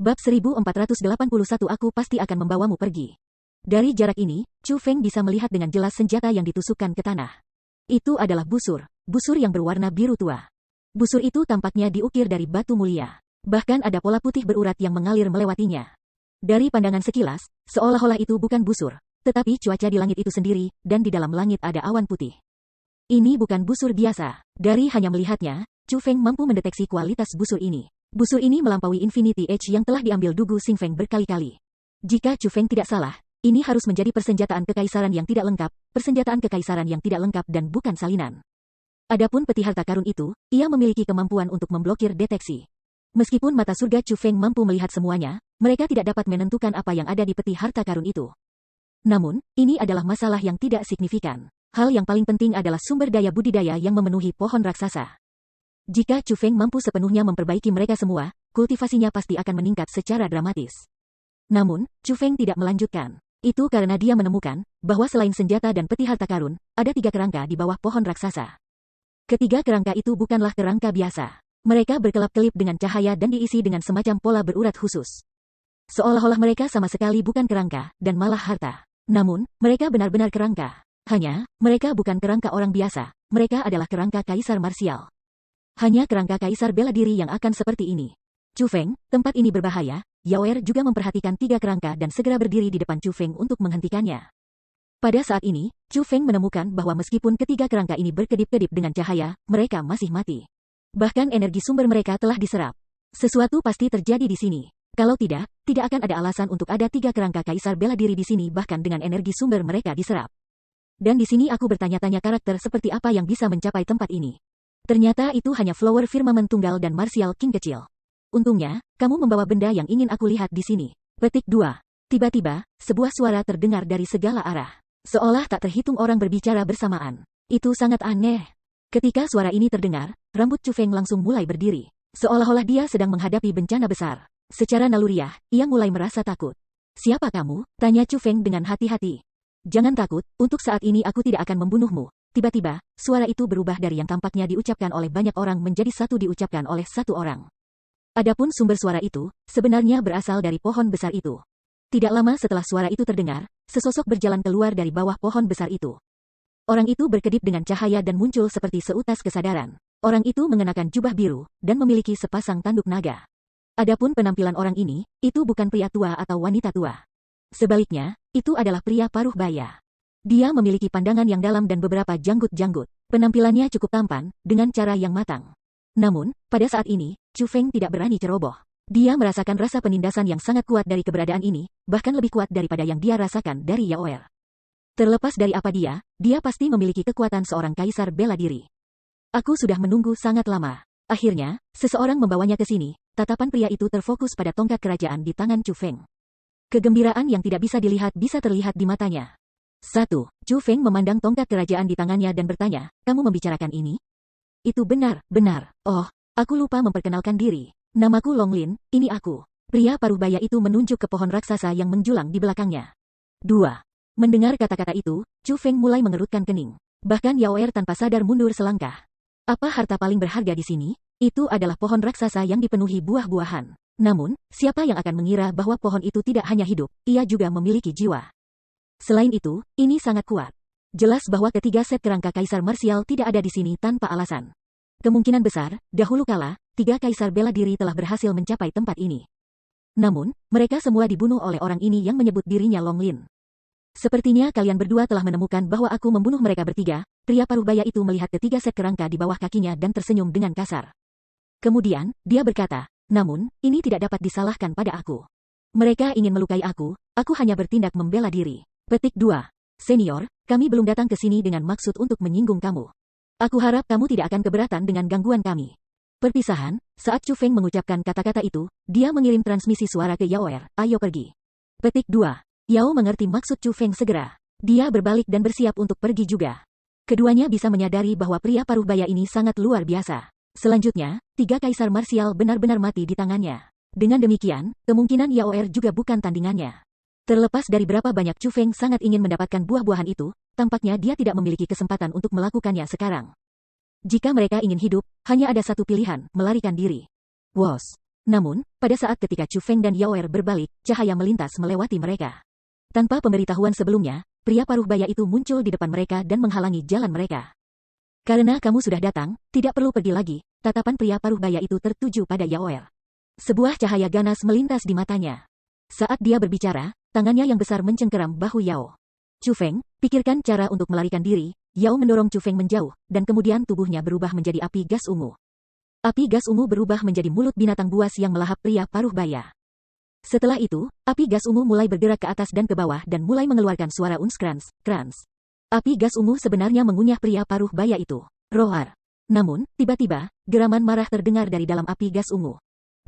Bab 1481 Aku pasti akan membawamu pergi. Dari jarak ini, Chu Feng bisa melihat dengan jelas senjata yang ditusukkan ke tanah. Itu adalah busur yang berwarna biru tua. Busur itu tampaknya diukir dari batu mulia. Bahkan ada pola putih berurat yang mengalir melewatinya. Dari pandangan sekilas, seolah-olah itu bukan busur, tetapi cuaca di langit itu sendiri, dan di dalam langit ada awan putih. Ini bukan busur biasa. Dari hanya melihatnya, Chu Feng mampu mendeteksi kualitas busur ini. Busur ini melampaui Infinity Edge yang telah diambil Dugu Xing Feng berkali-kali. Jika Chu Feng tidak salah, ini harus menjadi persenjataan kekaisaran yang tidak lengkap, dan bukan salinan. Adapun peti harta karun itu, ia memiliki kemampuan untuk memblokir deteksi. Meskipun mata surga Chu Feng mampu melihat semuanya, mereka tidak dapat menentukan apa yang ada di peti harta karun itu. Namun, ini adalah masalah yang tidak signifikan. Hal yang paling penting adalah sumber daya budidaya yang memenuhi pohon raksasa. Jika Chu Feng mampu sepenuhnya memperbaiki mereka semua, kultivasinya pasti akan meningkat secara dramatis. Namun, Chu Feng tidak melanjutkan. Itu karena dia menemukan bahwa selain senjata dan peti harta karun, ada 3 kerangka di bawah pohon raksasa. Ketiga kerangka itu bukanlah kerangka biasa. Mereka berkelap-kelip dengan cahaya dan diisi dengan semacam pola berurat khusus. Seolah-olah mereka sama sekali bukan kerangka, dan malah harta. Namun, mereka benar-benar kerangka. Hanya, mereka bukan kerangka orang biasa, mereka adalah kerangka kaisar marsial. Hanya kerangka kaisar bela diri yang akan seperti ini. Chu Feng, tempat ini berbahaya. Yao Er juga memperhatikan 3 kerangka dan segera berdiri di depan Chu Feng untuk menghentikannya. Pada saat ini, Chu Feng menemukan bahwa meskipun ketiga kerangka ini berkedip-kedip dengan cahaya, mereka masih mati. Bahkan energi sumber mereka telah diserap. Sesuatu pasti terjadi di sini. Kalau tidak akan ada alasan untuk ada 3 kerangka kaisar bela diri di sini bahkan dengan energi sumber mereka diserap. Dan di sini aku bertanya-tanya karakter seperti apa yang bisa mencapai tempat ini. Ternyata itu hanya Flower Firmament Tunggal dan Martial King kecil. Untungnya, kamu membawa benda yang ingin aku lihat di sini. Petik 2. Tiba-tiba, sebuah suara terdengar dari segala arah. Seolah tak terhitung orang berbicara bersamaan. Itu sangat aneh. Ketika suara ini terdengar, rambut Chu Feng langsung mulai berdiri. Seolah-olah dia sedang menghadapi bencana besar. Secara naluriah, ia mulai merasa takut. Siapa kamu? Tanya Chu Feng dengan hati-hati. Jangan takut, untuk saat ini aku tidak akan membunuhmu. Tiba-tiba, suara itu berubah dari yang tampaknya diucapkan oleh banyak orang menjadi satu diucapkan oleh satu orang. Adapun sumber suara itu, sebenarnya berasal dari pohon besar itu. Tidak lama setelah suara itu terdengar, sesosok berjalan keluar dari bawah pohon besar itu. Orang itu berkedip dengan cahaya dan muncul seperti seutas kesadaran. Orang itu mengenakan jubah biru, dan memiliki sepasang tanduk naga. Adapun penampilan orang ini, itu bukan pria tua atau wanita tua. Sebaliknya, itu adalah pria paruh baya. Dia memiliki pandangan yang dalam dan beberapa janggut-janggut. Penampilannya cukup tampan, dengan cara yang matang. Namun, pada saat ini, Chu Feng tidak berani ceroboh. Dia merasakan rasa penindasan yang sangat kuat dari keberadaan ini, bahkan lebih kuat daripada yang dia rasakan dari Yao Er. Terlepas dari apa dia pasti memiliki kekuatan seorang kaisar bela diri. Aku sudah menunggu sangat lama. Akhirnya, seseorang membawanya ke sini. Tatapan pria itu terfokus pada tongkat kerajaan di tangan Chu Feng. Kegembiraan yang tidak bisa dilihat bisa terlihat di matanya. 1. Chu Feng memandang tongkat kerajaan di tangannya dan bertanya, kamu membicarakan ini? Itu benar. Oh, aku lupa memperkenalkan diri. Namaku Long Lin, ini aku. Pria paruh baya itu menunjuk ke pohon raksasa yang menjulang di belakangnya. 2. Mendengar kata-kata itu, Chu Feng mulai mengerutkan kening. Bahkan Yao Er tanpa sadar mundur selangkah. Apa harta paling berharga di sini? Itu adalah pohon raksasa yang dipenuhi buah-buahan. Namun, siapa yang akan mengira bahwa pohon itu tidak hanya hidup, ia juga memiliki jiwa. Selain itu, ini sangat kuat. Jelas bahwa ketiga set kerangka kaisar marsial tidak ada di sini tanpa alasan. Kemungkinan besar, dahulu kala, 3 kaisar bela diri telah berhasil mencapai tempat ini. Namun, mereka semua dibunuh oleh orang ini yang menyebut dirinya Long Lin. Sepertinya kalian berdua telah menemukan bahwa aku membunuh mereka bertiga. Pria paruh baya itu melihat ketiga set kerangka di bawah kakinya dan tersenyum dengan kasar. Kemudian, dia berkata, namun, ini tidak dapat disalahkan pada aku. Mereka ingin melukai aku hanya bertindak membela diri. Petik 2. Senior, kami belum datang ke sini dengan maksud untuk menyinggung kamu. Aku harap kamu tidak akan keberatan dengan gangguan kami. Perpisahan, saat Chu Feng mengucapkan kata-kata itu, dia mengirim transmisi suara ke Yao Er, ayo pergi. Petik 2. Yao mengerti maksud Chu Feng segera. Dia berbalik dan bersiap untuk pergi juga. Keduanya bisa menyadari bahwa pria paruh baya ini sangat luar biasa. Selanjutnya, 3 kaisar marsial benar-benar mati di tangannya. Dengan demikian, kemungkinan Yao Er juga bukan tandingannya. Terlepas dari berapa banyak Chu Feng sangat ingin mendapatkan buah-buahan itu, tampaknya dia tidak memiliki kesempatan untuk melakukannya sekarang. Jika mereka ingin hidup, hanya ada satu pilihan, melarikan diri. Wos. Namun, pada saat ketika Chu Feng dan Yao Er berbalik, cahaya melintas melewati mereka. Tanpa pemberitahuan sebelumnya, pria paruh baya itu muncul di depan mereka dan menghalangi jalan mereka. Karena kamu sudah datang, tidak perlu pergi lagi, tatapan pria paruh baya itu tertuju pada Yao Er. Sebuah cahaya ganas melintas di matanya. Saat dia berbicara, tangannya yang besar mencengkeram bahu Yao. Chu Feng, pikirkan cara untuk melarikan diri. Yao mendorong Chu Feng menjauh, dan kemudian tubuhnya berubah menjadi api gas ungu. Api gas ungu berubah menjadi mulut binatang buas yang melahap pria paruh baya. Setelah itu, api gas ungu mulai bergerak ke atas dan ke bawah dan mulai mengeluarkan suara unskrans, krans. Api gas ungu sebenarnya mengunyah pria paruh baya itu. Roar. Namun, tiba-tiba, geraman marah terdengar dari dalam api gas ungu.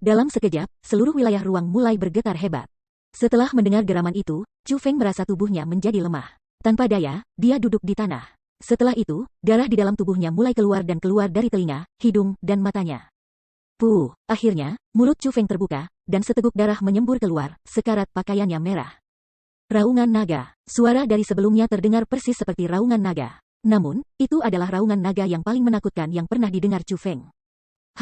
Dalam sekejap, seluruh wilayah ruang mulai bergetar hebat. Setelah mendengar geraman itu, Chu Feng merasa tubuhnya menjadi lemah. Tanpa daya, dia duduk di tanah. Setelah itu, darah di dalam tubuhnya mulai keluar dari telinga, hidung, dan matanya. Akhirnya, mulut Chu Feng terbuka, dan seteguk darah menyembur keluar, sekarat pakaiannya merah. Raungan naga. Suara dari sebelumnya terdengar persis seperti raungan naga. Namun, itu adalah raungan naga yang paling menakutkan yang pernah didengar Chu Feng.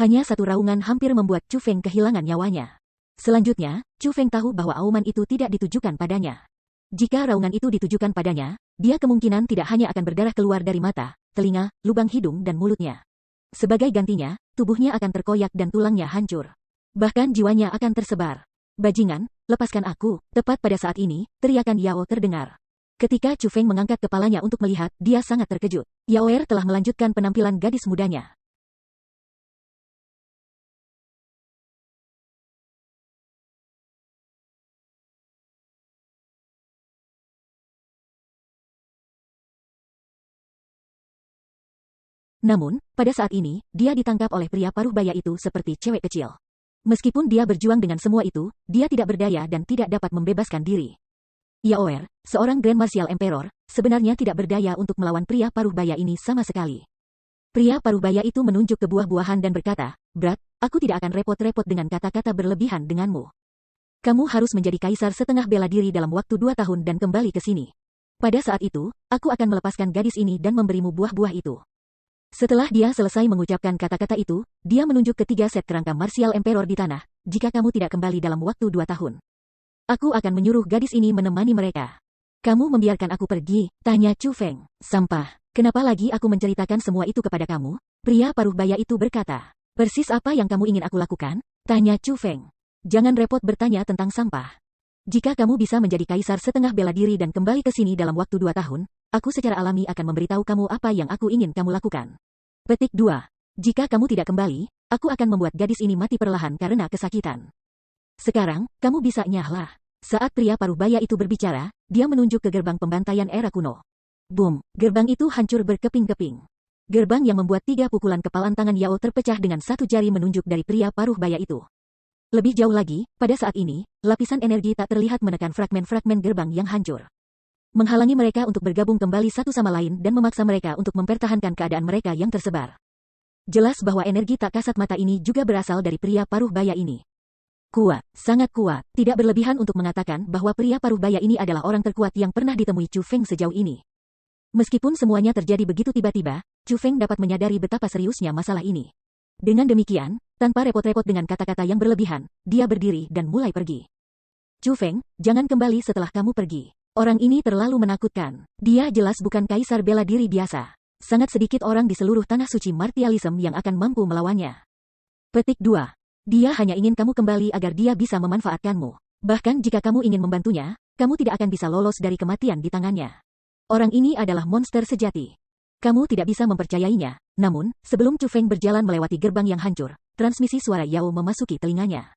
Hanya satu raungan hampir membuat Chu Feng kehilangan nyawanya. Selanjutnya, Chu Feng tahu bahwa auman itu tidak ditujukan padanya. Jika raungan itu ditujukan padanya, dia kemungkinan tidak hanya akan berdarah keluar dari mata, telinga, lubang hidung dan mulutnya. Sebagai gantinya, tubuhnya akan terkoyak dan tulangnya hancur. Bahkan jiwanya akan tersebar. Bajingan, lepaskan aku. Tepat pada saat ini, teriakan Yao terdengar. Ketika Chu Feng mengangkat kepalanya untuk melihat, dia sangat terkejut. Yao Er telah melanjutkan penampilan gadis mudanya. Namun, pada saat ini, dia ditangkap oleh pria paruh baya itu seperti cewek kecil. Meskipun dia berjuang dengan semua itu, dia tidak berdaya dan tidak dapat membebaskan diri. Yao Er, seorang Grand Martial Emperor, sebenarnya tidak berdaya untuk melawan pria paruh baya ini sama sekali. Pria paruh baya itu menunjuk ke buah-buahan dan berkata, "Brat, aku tidak akan repot-repot dengan kata-kata berlebihan denganmu. Kamu harus menjadi kaisar setengah bela diri dalam waktu 2 tahun dan kembali ke sini. Pada saat itu, aku akan melepaskan gadis ini dan memberimu buah-buah itu." Setelah dia selesai mengucapkan kata-kata itu, dia menunjuk ke 3 set kerangka Martial Emperor di tanah. "Jika kamu tidak kembali dalam waktu 2 tahun, aku akan menyuruh gadis ini menemani mereka." "Kamu membiarkan aku pergi?" tanya Chu Feng. "Sampah. Kenapa lagi aku menceritakan semua itu kepada kamu?" Pria paruh baya itu berkata. "Persis apa yang kamu ingin aku lakukan?" tanya Chu Feng. "Jangan repot bertanya tentang sampah. Jika kamu bisa menjadi kaisar setengah bela diri dan kembali ke sini dalam waktu 2 tahun, aku secara alami akan memberitahu kamu apa yang aku ingin kamu lakukan." Petik 2. Jika kamu tidak kembali, aku akan membuat gadis ini mati perlahan karena kesakitan. Sekarang, kamu bisa nyahlah. Saat pria paruh baya itu berbicara, dia menunjuk ke gerbang pembantaian era kuno. Boom, gerbang itu hancur berkeping-keping. Gerbang yang membuat 3 pukulan kepalan tangan Yao terpecah dengan satu jari menunjuk dari pria paruh baya itu. Lebih jauh lagi, pada saat ini, lapisan energi tak terlihat menekan fragmen-fragmen gerbang yang hancur. Menghalangi mereka untuk bergabung kembali satu sama lain dan memaksa mereka untuk mempertahankan keadaan mereka yang tersebar. Jelas bahwa energi tak kasat mata ini juga berasal dari pria paruh baya ini. Kuat, sangat kuat, tidak berlebihan untuk mengatakan bahwa pria paruh baya ini adalah orang terkuat yang pernah ditemui Chu Feng sejauh ini. Meskipun semuanya terjadi begitu tiba-tiba, Chu Feng dapat menyadari betapa seriusnya masalah ini. Dengan demikian, tanpa repot-repot dengan kata-kata yang berlebihan, dia berdiri dan mulai pergi. "Chu Feng, jangan kembali setelah kamu pergi. Orang ini terlalu menakutkan. Dia jelas bukan kaisar bela diri biasa. Sangat sedikit orang di seluruh tanah suci martialism yang akan mampu melawannya." Petik 2. Dia hanya ingin kamu kembali agar dia bisa memanfaatkanmu. Bahkan jika kamu ingin membantunya, kamu tidak akan bisa lolos dari kematian di tangannya. Orang ini adalah monster sejati. Kamu tidak bisa mempercayainya. Namun, sebelum Chu Feng berjalan melewati gerbang yang hancur, transmisi suara Yao memasuki telinganya.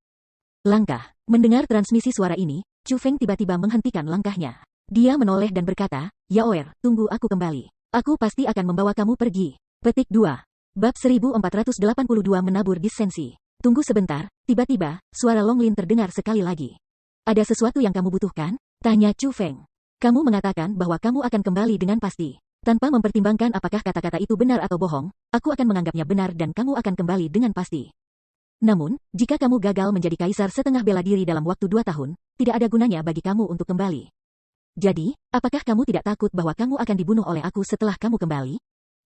Langkah. Mendengar transmisi suara ini, Chu Feng tiba-tiba menghentikan langkahnya. Dia menoleh dan berkata, "Yao Er, tunggu aku kembali. Aku pasti akan membawa kamu pergi." Petik 2. Bab 1482 menabur disensi. "Tunggu sebentar." Tiba-tiba, suara Long Lin terdengar sekali lagi. "Ada sesuatu yang kamu butuhkan?" tanya Chu Feng. "Kamu mengatakan bahwa kamu akan kembali dengan pasti. Tanpa mempertimbangkan apakah kata-kata itu benar atau bohong, aku akan menganggapnya benar dan kamu akan kembali dengan pasti." Namun, jika kamu gagal menjadi kaisar setengah bela diri dalam waktu 2 tahun, tidak ada gunanya bagi kamu untuk kembali. Jadi, apakah kamu tidak takut bahwa kamu akan dibunuh oleh aku setelah kamu kembali?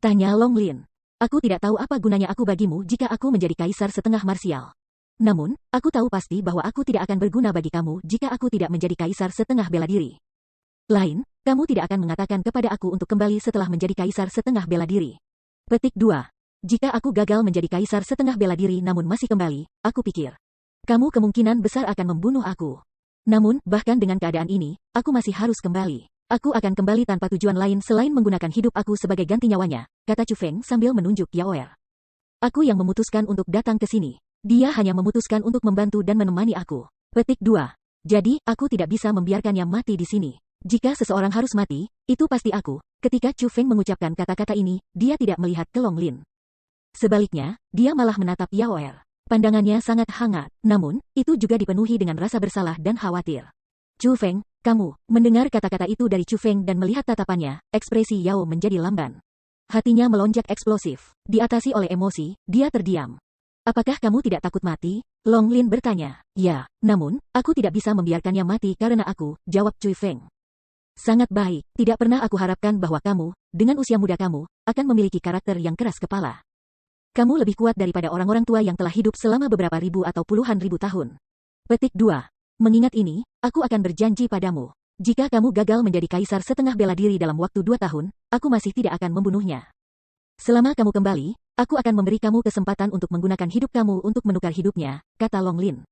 Tanya Long Lin. Aku tidak tahu apa gunanya aku bagimu jika aku menjadi kaisar setengah marsial. Namun, aku tahu pasti bahwa aku tidak akan berguna bagi kamu jika aku tidak menjadi kaisar setengah bela diri. Lain, kamu tidak akan mengatakan kepada aku untuk kembali setelah menjadi kaisar setengah bela diri. Petik 2. Jika aku gagal menjadi kaisar setengah bela diri namun masih kembali, aku pikir, kamu kemungkinan besar akan membunuh aku. Namun, bahkan dengan keadaan ini, aku masih harus kembali. Aku akan kembali tanpa tujuan lain selain menggunakan hidup aku sebagai ganti nyawanya, kata Chu Feng sambil menunjuk Yaoer. Aku yang memutuskan untuk datang ke sini. Dia hanya memutuskan untuk membantu dan menemani aku. Petik 2. Jadi, aku tidak bisa membiarkannya mati di sini. Jika seseorang harus mati, itu pasti aku. Ketika Chu Feng mengucapkan kata-kata ini, dia tidak melihat ke Long Lin. Sebaliknya, dia malah menatap Yaoer. Pandangannya sangat hangat, namun, itu juga dipenuhi dengan rasa bersalah dan khawatir. Chu Feng, kamu, mendengar kata-kata itu dari Chu Feng dan melihat tatapannya, ekspresi Yao menjadi lamban. Hatinya melonjak eksplosif. Diatasi oleh emosi, dia terdiam. Apakah kamu tidak takut mati? Long Lin bertanya. Ya, namun, aku tidak bisa membiarkannya mati karena aku, jawab Chu Feng. Sangat baik, tidak pernah aku harapkan bahwa kamu, dengan usia muda kamu, akan memiliki karakter yang keras kepala. Kamu lebih kuat daripada orang-orang tua yang telah hidup selama beberapa ribu atau puluhan ribu tahun. Petik 2. Mengingat ini, aku akan berjanji padamu. Jika kamu gagal menjadi kaisar setengah bela diri dalam waktu 2 tahun, aku masih tidak akan membunuhnya. Selama kamu kembali, aku akan memberi kamu kesempatan untuk menggunakan hidup kamu untuk menukar hidupnya, kata Long Lin.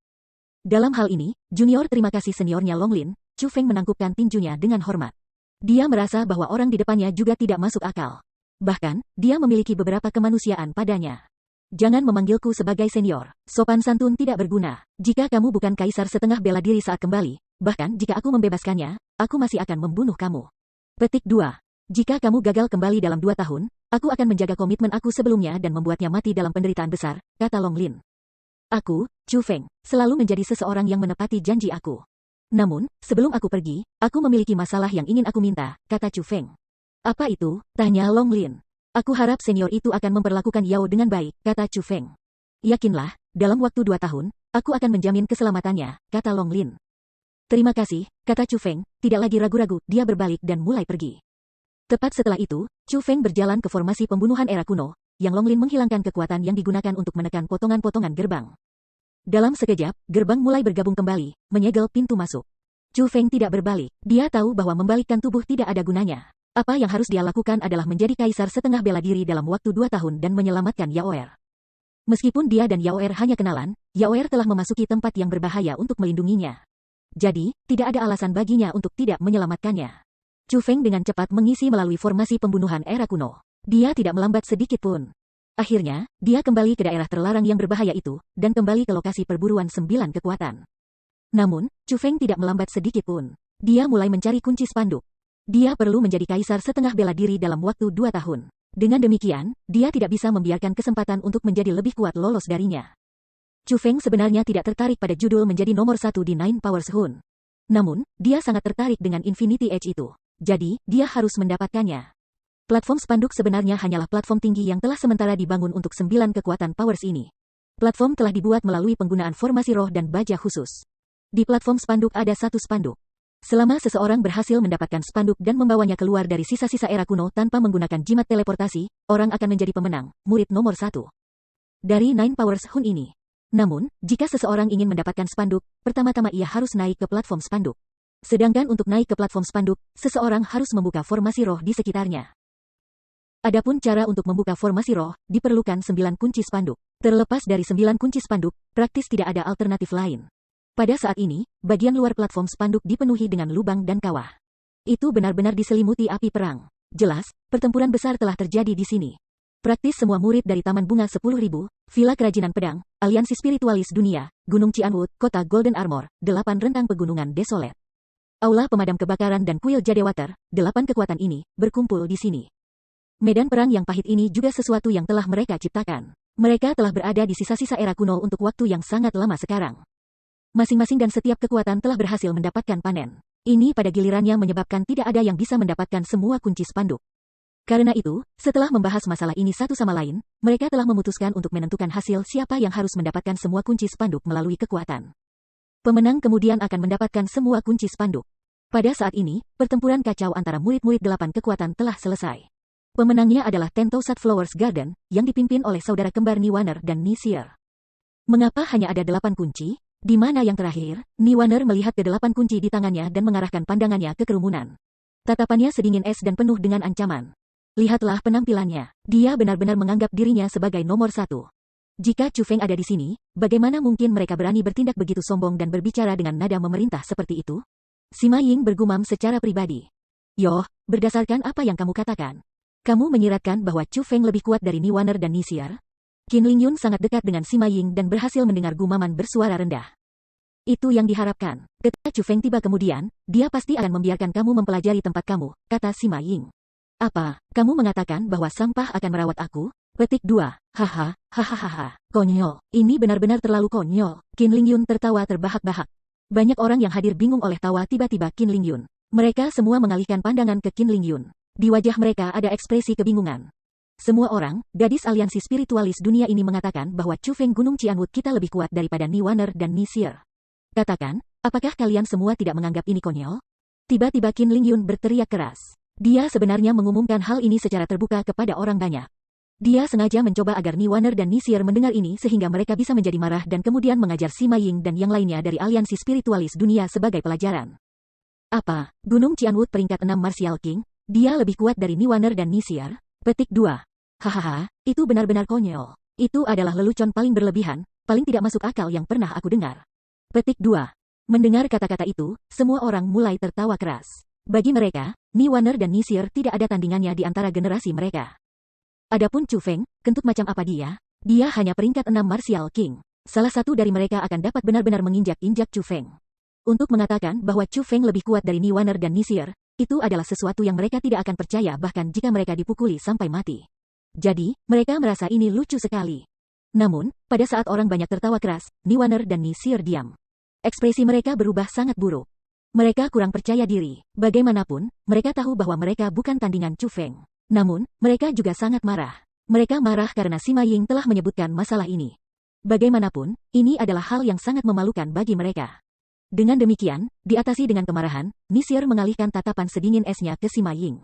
Dalam hal ini, junior terima kasih seniornya Long Lin, Chu Feng menangkupkan tinjunya dengan hormat. Dia merasa bahwa orang di depannya juga tidak masuk akal. Bahkan, dia memiliki beberapa kemanusiaan padanya. Jangan memanggilku sebagai senior. Sopan santun tidak berguna. Jika kamu bukan kaisar setengah bela diri saat kembali, bahkan jika aku membebaskannya, aku masih akan membunuh kamu. Petik 2. Jika kamu gagal kembali dalam 2 tahun, aku akan menjaga komitmen aku sebelumnya dan membuatnya mati dalam penderitaan besar, kata Long Lin. Aku, Chu Feng, selalu menjadi seseorang yang menepati janji aku. Namun, sebelum aku pergi, aku memiliki masalah yang ingin aku minta, kata Chu Feng. Apa itu? Tanya Long Lin. Aku harap senior itu akan memperlakukan Yao dengan baik, kata Chu Feng. Yakinlah, dalam waktu 2 tahun, aku akan menjamin keselamatannya, kata Long Lin. Terima kasih, kata Chu Feng, tidak lagi ragu-ragu, dia berbalik dan mulai pergi. Tepat setelah itu, Chu Feng berjalan ke formasi pembunuhan era kuno, yang Long Lin menghilangkan kekuatan yang digunakan untuk menekan potongan-potongan gerbang. Dalam sekejap, gerbang mulai bergabung kembali, menyegel pintu masuk. Chu Feng tidak berbalik, dia tahu bahwa membalikkan tubuh tidak ada gunanya. Apa yang harus dia lakukan adalah menjadi kaisar setengah bela diri dalam waktu 2 tahun dan menyelamatkan Yaoer. Meskipun dia dan Yaoer hanya kenalan, Yaoer telah memasuki tempat yang berbahaya untuk melindunginya. Jadi, tidak ada alasan baginya untuk tidak menyelamatkannya. Chu Feng dengan cepat mengisi melalui formasi pembunuhan era kuno. Dia tidak melambat sedikit pun. Akhirnya, dia kembali ke daerah terlarang yang berbahaya itu, dan kembali ke lokasi perburuan 9 kekuatan. Namun, Chu Feng tidak melambat sedikit pun. Dia mulai mencari kunci spanduk. Dia perlu menjadi kaisar setengah bela diri dalam waktu 2 tahun. Dengan demikian, dia tidak bisa membiarkan kesempatan untuk menjadi lebih kuat lolos darinya. Chu Feng sebenarnya tidak tertarik pada judul menjadi nomor 1 di Nine Powers Hun. Namun, dia sangat tertarik dengan Infinity Edge itu. Jadi, dia harus mendapatkannya. Platform spanduk sebenarnya hanyalah platform tinggi yang telah sementara dibangun untuk 9 kekuatan powers ini. Platform telah dibuat melalui penggunaan formasi roh dan baja khusus. Di platform spanduk ada 1 spanduk. Selama seseorang berhasil mendapatkan spanduk dan membawanya keluar dari sisa-sisa era kuno tanpa menggunakan jimat teleportasi, orang akan menjadi pemenang, murid nomor 1. Dari Nine Powers Hun ini. Namun, jika seseorang ingin mendapatkan spanduk, pertama-tama ia harus naik ke platform spanduk. Sedangkan untuk naik ke platform spanduk, seseorang harus membuka formasi roh di sekitarnya. Adapun cara untuk membuka formasi roh, diperlukan 9 kunci spanduk. Terlepas dari 9 kunci spanduk, praktis tidak ada alternatif lain. Pada saat ini, bagian luar platform spanduk dipenuhi dengan lubang dan kawah. Itu benar-benar diselimuti api perang. Jelas, pertempuran besar telah terjadi di sini. Praktis semua murid dari Taman Bunga 10.000, Villa Kerajinan Pedang, Aliansi Spiritualis Dunia, Gunung Cianwood, Kota Golden Armor, 8 rentang pegunungan desolet. Aula pemadam kebakaran dan kuil Jadewater, 8 kekuatan ini, berkumpul di sini. Medan perang yang pahit ini juga sesuatu yang telah mereka ciptakan. Mereka telah berada di sisa-sisa era kuno untuk waktu yang sangat lama sekarang. Masing-masing dan setiap kekuatan telah berhasil mendapatkan panen. Ini pada gilirannya menyebabkan tidak ada yang bisa mendapatkan semua kunci spanduk. Karena itu, setelah membahas masalah ini satu sama lain, mereka telah memutuskan untuk menentukan hasil siapa yang harus mendapatkan semua kunci spanduk melalui kekuatan. Pemenang kemudian akan mendapatkan semua kunci spanduk. Pada saat ini, pertempuran kacau antara murid-murid 8 kekuatan telah selesai. Pemenangnya adalah Tentousat Flowers Garden, yang dipimpin oleh saudara kembar Niwaner dan Nisier. Mengapa hanya ada 8 kunci? Di mana yang terakhir? Niwaner melihat ke-8 kunci di tangannya dan mengarahkan pandangannya ke kerumunan. Tatapannya sedingin es dan penuh dengan ancaman. Lihatlah penampilannya. Dia benar-benar menganggap dirinya sebagai nomor 1. Jika Chu Feng ada di sini, bagaimana mungkin mereka berani bertindak begitu sombong dan berbicara dengan nada memerintah seperti itu? Sima Ying bergumam secara pribadi. Yoh, berdasarkan apa yang kamu katakan? Kamu menyiratkan bahwa Chu Feng lebih kuat dari Niwaner dan Nisier? Qin Lingyun sangat dekat dengan Sima Ying dan berhasil mendengar gumaman bersuara rendah. Itu yang diharapkan. Ketika Chu Feng tiba kemudian, dia pasti akan membiarkan kamu mempelajari tempat kamu, kata Sima Ying. Apa, kamu mengatakan bahwa sampah akan merawat aku? Petik 2. Haha, hahaha. Konyol. Ini benar-benar terlalu konyol. Qin Lingyun tertawa terbahak-bahak. Banyak orang yang hadir bingung oleh tawa tiba-tiba Qin Lingyun. Mereka semua mengalihkan pandangan ke Qin Lingyun. Di wajah mereka ada ekspresi kebingungan. Semua orang, gadis aliansi spiritualis dunia ini mengatakan bahwa Chu Feng Gunung Qianwood kita lebih kuat daripada Niwaner dan Nisier. Katakan, apakah kalian semua tidak menganggap ini konyol? Tiba-tiba Qin Lingyun berteriak keras. Dia sebenarnya mengumumkan hal ini secara terbuka kepada orang banyak. Dia sengaja mencoba agar Niwaner dan Nisier mendengar ini sehingga mereka bisa menjadi marah dan kemudian mengajar Sima Ying dan yang lainnya dari aliansi spiritualis dunia sebagai pelajaran. Apa, Gunung Qianwood peringkat 6 Martial King? Dia lebih kuat dari Niwaner dan Nisier? Petik 2. Hahaha, itu benar-benar konyol. Itu adalah lelucon paling berlebihan, paling tidak masuk akal yang pernah aku dengar. Petik 2. Mendengar kata-kata itu, semua orang mulai tertawa keras. Bagi mereka, Niwaner dan Nisier tidak ada tandingannya di antara generasi mereka. Adapun Chu Feng, kentut macam apa dia? Dia hanya peringkat 6 Martial King. Salah satu dari mereka akan dapat benar-benar menginjak-injak Chu Feng. Untuk mengatakan bahwa Chu Feng lebih kuat dari Niwaner dan Nisier, itu adalah sesuatu yang mereka tidak akan percaya bahkan jika mereka dipukuli sampai mati. Jadi, mereka merasa ini lucu sekali. Namun, pada saat orang banyak tertawa keras, Niwaner dan Nisier diam. Ekspresi mereka berubah sangat buruk. Mereka kurang percaya diri. Bagaimanapun, mereka tahu bahwa mereka bukan tandingan Chu Feng. Namun, mereka juga sangat marah. Mereka marah karena Sima Ying telah menyebutkan masalah ini. Bagaimanapun, ini adalah hal yang sangat memalukan bagi mereka. Dengan demikian, diatasi dengan kemarahan, Nisier mengalihkan tatapan sedingin esnya ke Sima Ying.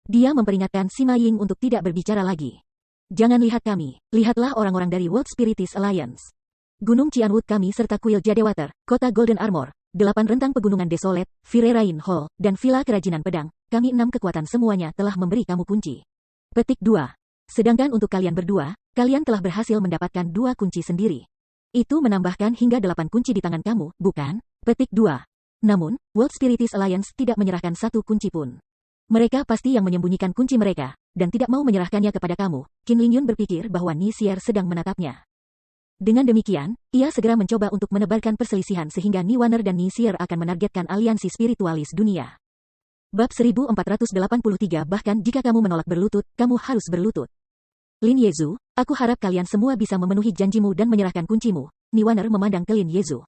Dia memperingatkan Sima Ying untuk tidak berbicara lagi. Jangan lihat kami, lihatlah orang-orang dari World Spiritist Alliance. Gunung Qianwood kami serta kuil Jadewater, kota Golden Armor, 8 rentang pegunungan Desolate, Firerain Hall, dan Villa Kerajinan Pedang, kami 6 kekuatan semuanya telah memberi kamu kunci. Petik 2. Sedangkan untuk kalian berdua, kalian telah berhasil mendapatkan 2 kunci sendiri. Itu menambahkan hingga 8 kunci di tangan kamu, bukan? Petik 2. Namun, World Spiritist Alliance tidak menyerahkan 1 kunci pun. Mereka pasti yang menyembunyikan kunci mereka, dan tidak mau menyerahkannya kepada kamu. Qin Lingyun berpikir bahwa Nisier sedang menatapnya. Dengan demikian, ia segera mencoba untuk menebarkan perselisihan sehingga Niwaner dan Nisier akan menargetkan aliansi spiritualis dunia. Bab 1483 Bahkan jika kamu menolak berlutut, kamu harus berlutut. Lin Yezu, aku harap kalian semua bisa memenuhi janjimu dan menyerahkan kuncimu. Niwaner memandang ke Lin Yezu.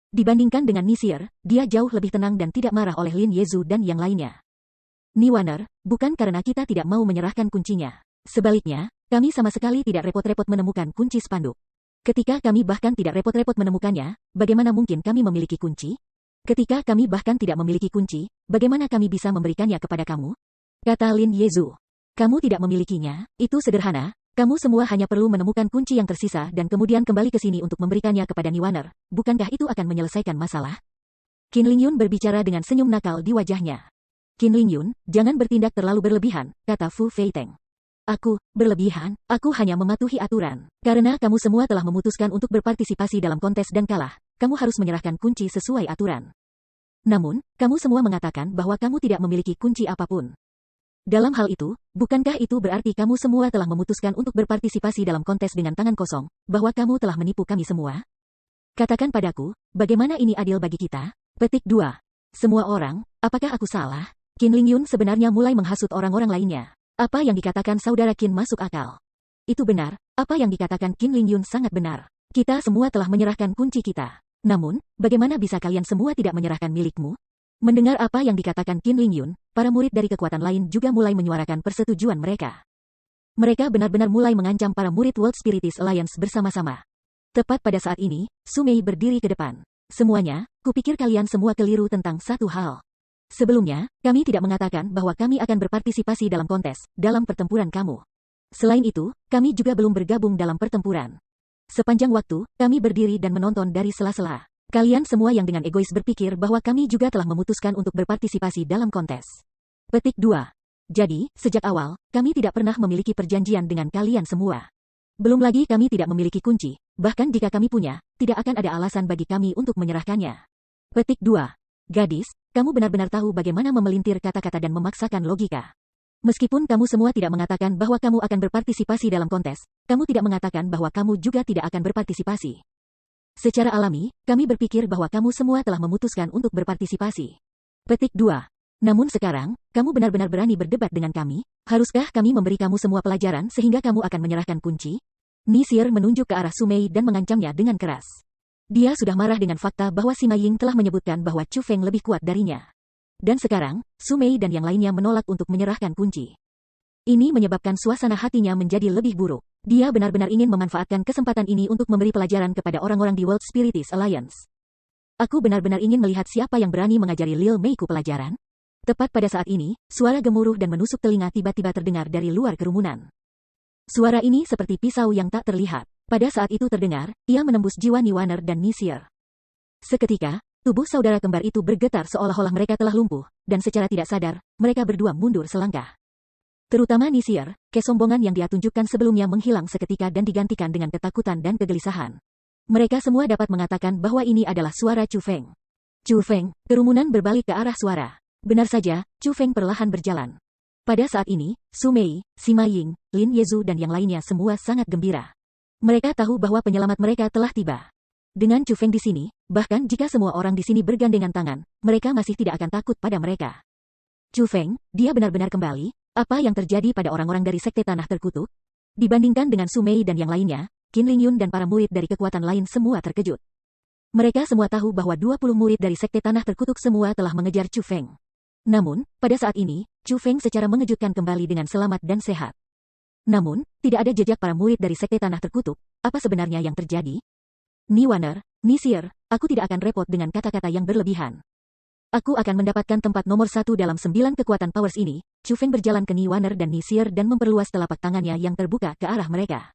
Dibandingkan dengan Nisier, dia jauh lebih tenang dan tidak marah oleh Lin Yezu dan yang lainnya. Niwaner, bukan karena kita tidak mau menyerahkan kuncinya. Sebaliknya, kami sama sekali tidak repot-repot menemukan kunci spanduk. Ketika kami bahkan tidak repot-repot menemukannya, bagaimana mungkin kami memiliki kunci? Ketika kami bahkan tidak memiliki kunci, bagaimana kami bisa memberikannya kepada kamu? Kata Lin Yezu. Kamu tidak memilikinya, itu sederhana, kamu semua hanya perlu menemukan kunci yang tersisa dan kemudian kembali ke sini untuk memberikannya kepada Niwaner. Bukankah itu akan menyelesaikan masalah? Qin Lingyun berbicara dengan senyum nakal di wajahnya. Qin Lingyun, jangan bertindak terlalu berlebihan, kata Fu Feiteng. Aku, berlebihan, aku hanya mematuhi aturan. Karena kamu semua telah memutuskan untuk berpartisipasi dalam kontes dan kalah, kamu harus menyerahkan kunci sesuai aturan. Namun, kamu semua mengatakan bahwa kamu tidak memiliki kunci apapun. Dalam hal itu, bukankah itu berarti kamu semua telah memutuskan untuk berpartisipasi dalam kontes dengan tangan kosong, bahwa kamu telah menipu kami semua? Katakan padaku, bagaimana ini adil bagi kita? Petik 2. Semua orang, apakah aku salah? Qin Lingyun sebenarnya mulai menghasut orang-orang lainnya. Apa yang dikatakan saudara Qin masuk akal. Itu benar, apa yang dikatakan Qin Lingyun sangat benar. Kita semua telah menyerahkan kunci kita. Namun, bagaimana bisa kalian semua tidak menyerahkan milikmu? Mendengar apa yang dikatakan Qin Lingyun, para murid dari kekuatan lain juga mulai menyuarakan persetujuan mereka. Mereka benar-benar mulai mengancam para murid World Spiritus Alliance bersama-sama. Tepat pada saat ini, Su Mei berdiri ke depan. Semuanya, kupikir kalian semua keliru tentang satu hal. Sebelumnya, kami tidak mengatakan bahwa kami akan berpartisipasi dalam kontes, dalam pertempuran kamu. Selain itu, kami juga belum bergabung dalam pertempuran. Sepanjang waktu, kami berdiri dan menonton dari sela-sela. Kalian semua yang dengan egois berpikir bahwa kami juga telah memutuskan untuk berpartisipasi dalam kontes. Petik 2. Jadi, sejak awal, kami tidak pernah memiliki perjanjian dengan kalian semua. Belum lagi kami tidak memiliki kunci, bahkan jika kami punya, tidak akan ada alasan bagi kami untuk menyerahkannya. Petik 2. Gadis, kamu benar-benar tahu bagaimana memelintir kata-kata dan memaksakan logika. Meskipun kamu semua tidak mengatakan bahwa kamu akan berpartisipasi dalam kontes, kamu tidak mengatakan bahwa kamu juga tidak akan berpartisipasi. Secara alami, kami berpikir bahwa kamu semua telah memutuskan untuk berpartisipasi. Petik 2. Namun sekarang, kamu benar-benar berani berdebat dengan kami? Haruskah kami memberi kamu semua pelajaran sehingga kamu akan menyerahkan kunci? Nisir menunjuk ke arah Su Mei dan mengancamnya dengan keras. Dia sudah marah dengan fakta bahwa Sima Ying telah menyebutkan bahwa Chu Feng lebih kuat darinya. Dan sekarang, Su Mei dan yang lainnya menolak untuk menyerahkan kunci. Ini menyebabkan suasana hatinya menjadi lebih buruk. Dia benar-benar ingin memanfaatkan kesempatan ini untuk memberi pelajaran kepada orang-orang di World Spiritus Alliance. Aku benar-benar ingin melihat siapa yang berani mengajari Lil Meiku pelajaran. Tepat pada saat ini, suara gemuruh dan menusuk telinga tiba-tiba terdengar dari luar kerumunan. Suara ini seperti pisau yang tak terlihat. Pada saat itu terdengar, ia menembus jiwa Niwaner dan Nisir. Seketika, tubuh saudara kembar itu bergetar seolah-olah mereka telah lumpuh, dan secara tidak sadar, mereka berdua mundur selangkah. Terutama Nisir, kesombongan yang dia tunjukkan sebelumnya menghilang seketika dan digantikan dengan ketakutan dan kegelisahan. Mereka semua dapat mengatakan bahwa ini adalah suara Chu Feng. Chu Feng, kerumunan berbalik ke arah suara. Benar saja, Chu Feng perlahan berjalan. Pada saat ini, Su Mei, Sima Ying, Lin Yezu dan yang lainnya semua sangat gembira. Mereka tahu bahwa penyelamat mereka telah tiba. Dengan Chu Feng di sini, bahkan jika semua orang di sini bergandengan tangan, mereka masih tidak akan takut pada mereka. Chu Feng, dia benar-benar kembali. Apa yang terjadi pada orang-orang dari Sekte Tanah Terkutuk? Dibandingkan dengan Su Mei dan yang lainnya, Qin Lingyun dan para murid dari kekuatan lain semua terkejut. Mereka semua tahu bahwa 20 murid dari Sekte Tanah Terkutuk semua telah mengejar Chu Feng. Namun, pada saat ini, Chu Feng secara mengejutkan kembali dengan selamat dan sehat. Namun, tidak ada jejak para murid dari Sekte Tanah Terkutuk. Apa sebenarnya yang terjadi? Niwaner, Nisir, aku tidak akan repot dengan kata-kata yang berlebihan. Aku akan mendapatkan tempat nomor 1 dalam 9 kekuatan powers ini. Chu Feng berjalan ke Niwaner dan Nisir dan memperluas telapak tangannya yang terbuka ke arah mereka.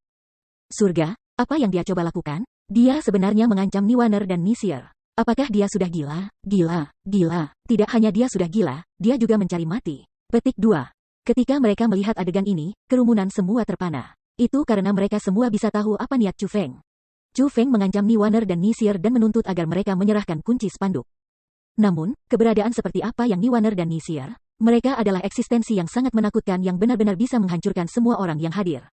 Surga, apa yang dia coba lakukan? Dia sebenarnya mengancam Niwaner dan Nisir. Apakah dia sudah gila? Gila. Tidak hanya dia sudah gila, dia juga mencari mati. Petik 2. Ketika mereka melihat adegan ini, kerumunan semua terpana. Itu karena mereka semua bisa tahu apa niat Chu Feng. Chu Feng mengancam Niwaner dan Nisir dan menuntut agar mereka menyerahkan kunci spanduk. Namun, keberadaan seperti apa yang Niwaner dan Nisir? Mereka adalah eksistensi yang sangat menakutkan yang benar-benar bisa menghancurkan semua orang yang hadir.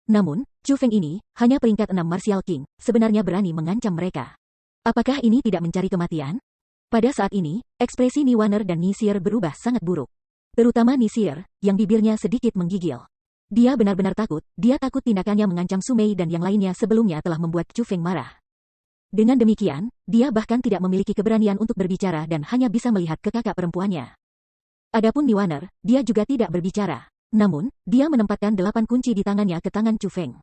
Namun, Chu Feng ini, hanya peringkat 6 Martial King, sebenarnya berani mengancam mereka. Apakah ini tidak mencari kematian? Pada saat ini, ekspresi Niwaner dan Nisir berubah sangat buruk. Terutama Nisir, yang bibirnya sedikit menggigil. Dia benar-benar takut, dia takut tindakannya mengancam Su Mei dan yang lainnya sebelumnya telah membuat Chu Feng marah. Dengan demikian, dia bahkan tidak memiliki keberanian untuk berbicara dan hanya bisa melihat ke kakak perempuannya. Adapun Niwaner, dia juga tidak berbicara. Namun, dia menempatkan 8 kunci di tangannya ke tangan Chu Feng.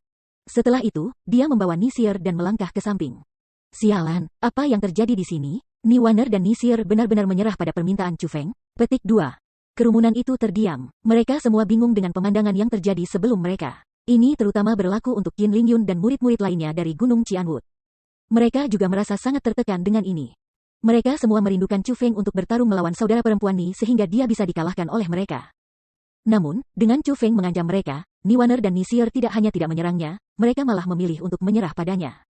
Setelah itu, dia membawa Nisir dan melangkah ke samping. Sialan, apa yang terjadi di sini? Niwaner dan Nisir benar-benar menyerah pada permintaan Chu Feng. Petik 2. Kerumunan itu terdiam. Mereka semua bingung dengan pemandangan yang terjadi sebelum mereka. Ini terutama berlaku untuk Qin Lingyun dan murid-murid lainnya dari Gunung Qianwood. Mereka juga merasa sangat tertekan dengan ini. Mereka semua merindukan Chu Feng untuk bertarung melawan saudara perempuan Ni sehingga dia bisa dikalahkan oleh mereka. Namun, dengan Chu Feng mengancam mereka, Niwaner dan Nisir tidak hanya tidak menyerangnya, mereka malah memilih untuk menyerah padanya.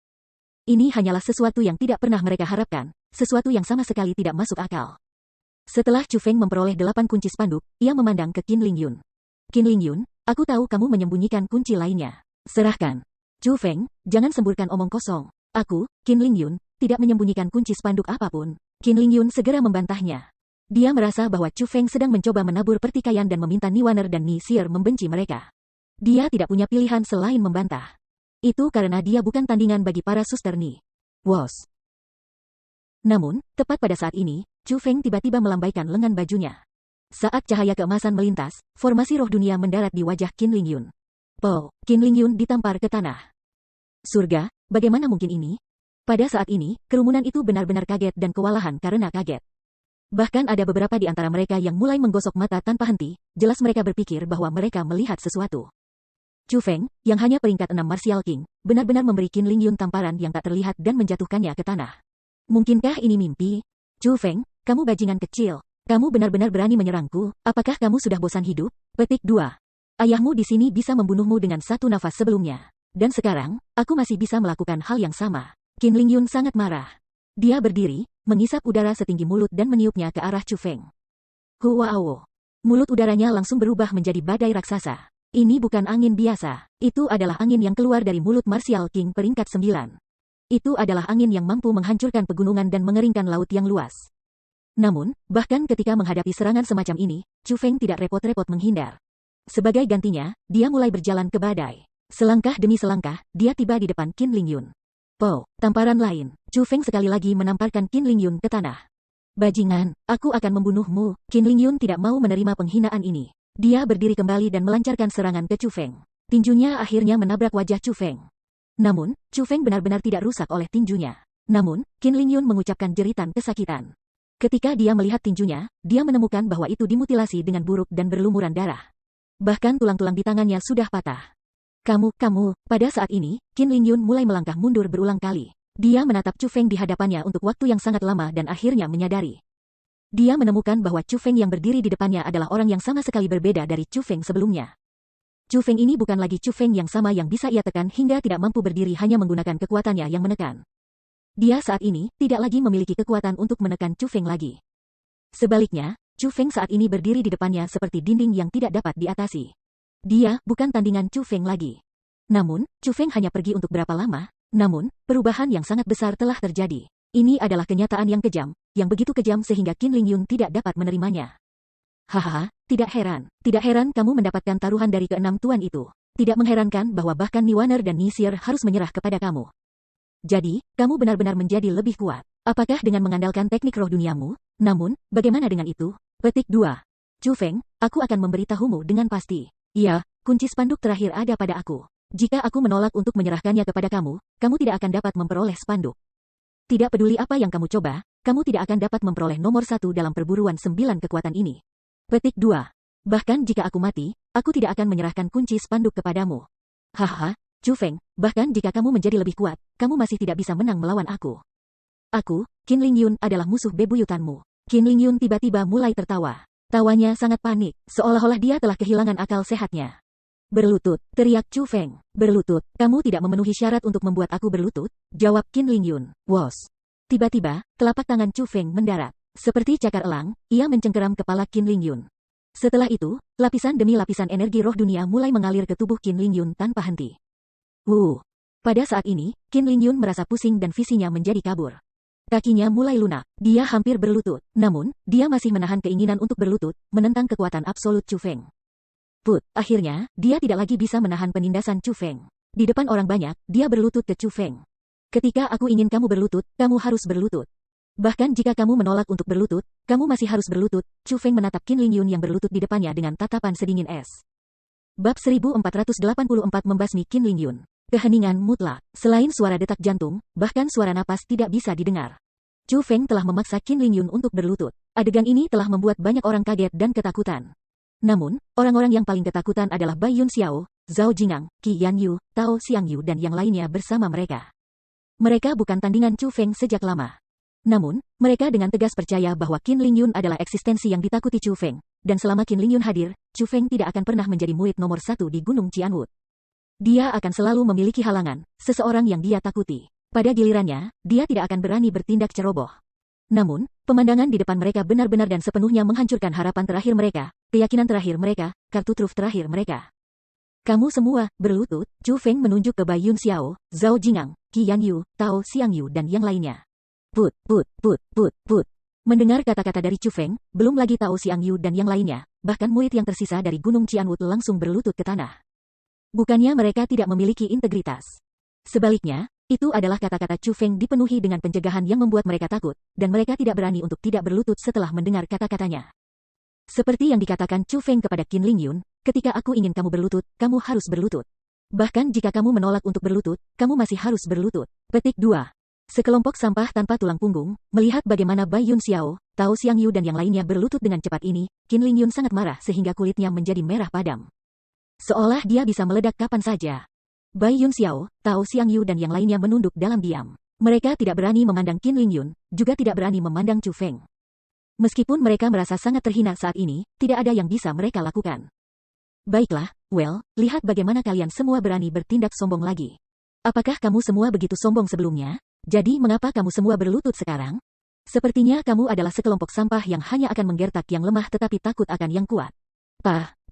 Ini hanyalah sesuatu yang tidak pernah mereka harapkan, sesuatu yang sama sekali tidak masuk akal. Setelah Chu Feng memperoleh 8 kunci spanduk, ia memandang ke Qin Lingyun. Qin Lingyun, aku tahu kamu menyembunyikan kunci lainnya. Serahkan. Chu Feng, jangan semburkan omong kosong. Aku, Qin Lingyun, tidak menyembunyikan kunci spanduk apapun. Qin Lingyun segera membantahnya. Dia merasa bahwa Chu Feng sedang mencoba menabur pertikaian dan meminta Niwaner dan Nisir membenci mereka. Dia tidak punya pilihan selain membantah. Itu karena dia bukan tandingan bagi para suster Ni. Wos. Namun, tepat pada saat ini, Chu Feng tiba-tiba melambaikan lengan bajunya. Saat cahaya keemasan melintas, formasi roh dunia mendarat di wajah Qin Lingyun. Po, Qin Lingyun ditampar ke tanah. Surga, bagaimana mungkin ini? Pada saat ini, kerumunan itu benar-benar kaget dan kewalahan karena kaget. Bahkan ada beberapa di antara mereka yang mulai menggosok mata tanpa henti, jelas mereka berpikir bahwa mereka melihat sesuatu. Chu Feng, yang hanya peringkat 6 Martial King, benar-benar memberi Qin Lingyun tamparan yang tak terlihat dan menjatuhkannya ke tanah. Mungkinkah ini mimpi? Chu Feng, kamu bajingan kecil. Kamu benar-benar berani menyerangku, apakah kamu sudah bosan hidup? Petik 2. Ayahmu di sini bisa membunuhmu dengan satu nafas sebelumnya. Dan sekarang, aku masih bisa melakukan hal yang sama. Qin Lingyun sangat marah. Dia berdiri, mengisap udara setinggi mulut dan meniupnya ke arah Chu Feng. Wow! Mulut udaranya langsung berubah menjadi badai raksasa. Ini bukan angin biasa. Itu adalah angin yang keluar dari mulut Martial King peringkat 9. Itu adalah angin yang mampu menghancurkan pegunungan dan mengeringkan laut yang luas. Namun, bahkan ketika menghadapi serangan semacam ini, Chu Feng tidak repot-repot menghindar. Sebagai gantinya, dia mulai berjalan ke badai. Selangkah demi selangkah, dia tiba di depan Qin Lingyun. Po, tamparan lain. Chu Feng sekali lagi menamparkan Qin Lingyun ke tanah. Bajingan, aku akan membunuhmu. Qin Lingyun tidak mau menerima penghinaan ini. Dia berdiri kembali dan melancarkan serangan ke Chu Feng. Tinjunya akhirnya menabrak wajah Chu Feng. Namun, Chu Feng benar-benar tidak rusak oleh tinjunya. Namun, Qin Lingyun mengucapkan jeritan kesakitan. Ketika dia melihat tinjunya, dia menemukan bahwa itu dimutilasi dengan buruk dan berlumuran darah. Bahkan tulang-tulang di tangannya sudah patah. Kamu, pada saat ini, Qin Lingyun mulai melangkah mundur berulang kali. Dia menatap Chu Feng di hadapannya untuk waktu yang sangat lama dan akhirnya menyadari. Dia menemukan bahwa Chu Feng yang berdiri di depannya adalah orang yang sama sekali berbeda dari Chu Feng sebelumnya. Chu Feng ini bukan lagi Chu Feng yang sama yang bisa ia tekan hingga tidak mampu berdiri hanya menggunakan kekuatannya yang menekan. Dia saat ini tidak lagi memiliki kekuatan untuk menekan Chu Feng lagi. Sebaliknya, Chu Feng saat ini berdiri di depannya seperti dinding yang tidak dapat diatasi. Dia bukan tandingan Chu Feng lagi. Namun, Chu Feng hanya pergi untuk berapa lama? Namun, perubahan yang sangat besar telah terjadi. Ini adalah kenyataan yang kejam, yang begitu kejam sehingga Qin Lingyun tidak dapat menerimanya. Hahaha, tidak heran kamu mendapatkan taruhan dari keenam tuan itu. Tidak mengherankan bahwa bahkan Niwaner dan Nisir harus menyerah kepada kamu. Jadi, kamu benar-benar menjadi lebih kuat. Apakah dengan mengandalkan teknik roh duniamu? Namun, bagaimana dengan itu? Petik 2. Chu Feng, aku akan memberitahumu dengan pasti. Iya, kunci spanduk terakhir ada pada aku. Jika aku menolak untuk menyerahkannya kepada kamu, kamu tidak akan dapat memperoleh spanduk. Tidak peduli apa yang kamu coba, kamu tidak akan dapat memperoleh nomor 1 dalam perburuan 9 kekuatan ini. Petik 2. Bahkan jika aku mati, aku tidak akan menyerahkan kunci spanduk kepadamu. Haha, Chu Feng, bahkan jika kamu menjadi lebih kuat, kamu masih tidak bisa menang melawan aku. Aku, Qin Lingyun adalah musuh bebuyutanmu. Qin Lingyun tiba-tiba mulai tertawa. Tawanya sangat panik, seolah-olah dia telah kehilangan akal sehatnya. Berlutut, teriak Chu Feng. Berlutut, kamu tidak memenuhi syarat untuk membuat aku berlutut? Jawab Qin Lingyun. Wos. Tiba-tiba, telapak tangan Chu Feng mendarat. Seperti cakar elang, ia mencengkeram kepala Qin Lingyun. Setelah itu, lapisan demi lapisan energi roh dunia mulai mengalir ke tubuh Qin Lingyun tanpa henti. Pada saat ini, Qin Lingyun merasa pusing dan visinya menjadi kabur. Kakinya mulai lunak, dia hampir berlutut. Namun, dia masih menahan keinginan untuk berlutut, menentang kekuatan absolut Chu Feng. Akhirnya, dia tidak lagi bisa menahan penindasan Chu Feng. Di depan orang banyak, dia berlutut ke Chu Feng. Ketika aku ingin kamu berlutut, kamu harus berlutut. Bahkan jika kamu menolak untuk berlutut, kamu masih harus berlutut. Chu Feng menatap Qin Lingyun yang berlutut di depannya dengan tatapan sedingin es. Bab 1484 membasmi Qin Lingyun. Keheningan mutlak. Selain suara detak jantung, bahkan suara napas tidak bisa didengar. Chu Feng telah memaksa Qin Lingyun untuk berlutut. Adegan ini telah membuat banyak orang kaget dan ketakutan. Namun, orang-orang yang paling ketakutan adalah Bai Yun Xiao, Zhao Jingang, Qi Yanyu, Tao Xiangyu dan yang lainnya bersama mereka. Mereka bukan tandingan Chu Feng sejak lama. Namun, mereka dengan tegas percaya bahwa Qin Lingyun adalah eksistensi yang ditakuti Chu Feng, dan selama Qin Lingyun hadir, Chu Feng tidak akan pernah menjadi murid nomor 1 di Gunung Qianwut. Dia akan selalu memiliki halangan, seseorang yang dia takuti. Pada gilirannya, dia tidak akan berani bertindak ceroboh. Namun, pemandangan di depan mereka benar-benar dan sepenuhnya menghancurkan harapan terakhir mereka, keyakinan terakhir mereka, kartu truf terakhir mereka. Kamu semua, berlutut. Chu Feng menunjuk ke Bai Yun Xiao, Zhao Jingang, Qi Yanyu, Tao Xiangyu dan yang lainnya. Put. Mendengar kata-kata dari Chu Feng, belum lagi Tao Xiangyu dan yang lainnya, bahkan murid yang tersisa dari Gunung Qianwut langsung berlutut ke tanah. Bukannya mereka tidak memiliki integritas. Sebaliknya, Itu adalah kata-kata Chu Feng dipenuhi dengan pencegahan yang membuat mereka takut, dan mereka tidak berani untuk tidak berlutut setelah mendengar kata-katanya. Seperti yang dikatakan Chu Feng kepada Qin Lingyun, ketika aku ingin kamu berlutut, kamu harus berlutut. Bahkan jika kamu menolak untuk berlutut, kamu masih harus berlutut. Petik 2. Sekelompok sampah tanpa tulang punggung, melihat bagaimana Bai Yun Xiao, Tao Xiangyu dan yang lainnya berlutut dengan cepat ini, Qin Lingyun sangat marah sehingga kulitnya menjadi merah padam. Seolah dia bisa meledak kapan saja. Bai Yun Xiao, Tao Xiangyu dan yang lainnya menunduk dalam diam. Mereka tidak berani memandang Qin Lingyun, juga tidak berani memandang Chu Feng. Meskipun mereka merasa sangat terhina saat ini, tidak ada yang bisa mereka lakukan. Baiklah, well, lihat bagaimana kalian semua berani bertindak sombong lagi. Apakah kamu semua begitu sombong sebelumnya? Jadi mengapa kamu semua berlutut sekarang? Sepertinya kamu adalah sekelompok sampah yang hanya akan menggertak yang lemah tetapi takut akan yang kuat.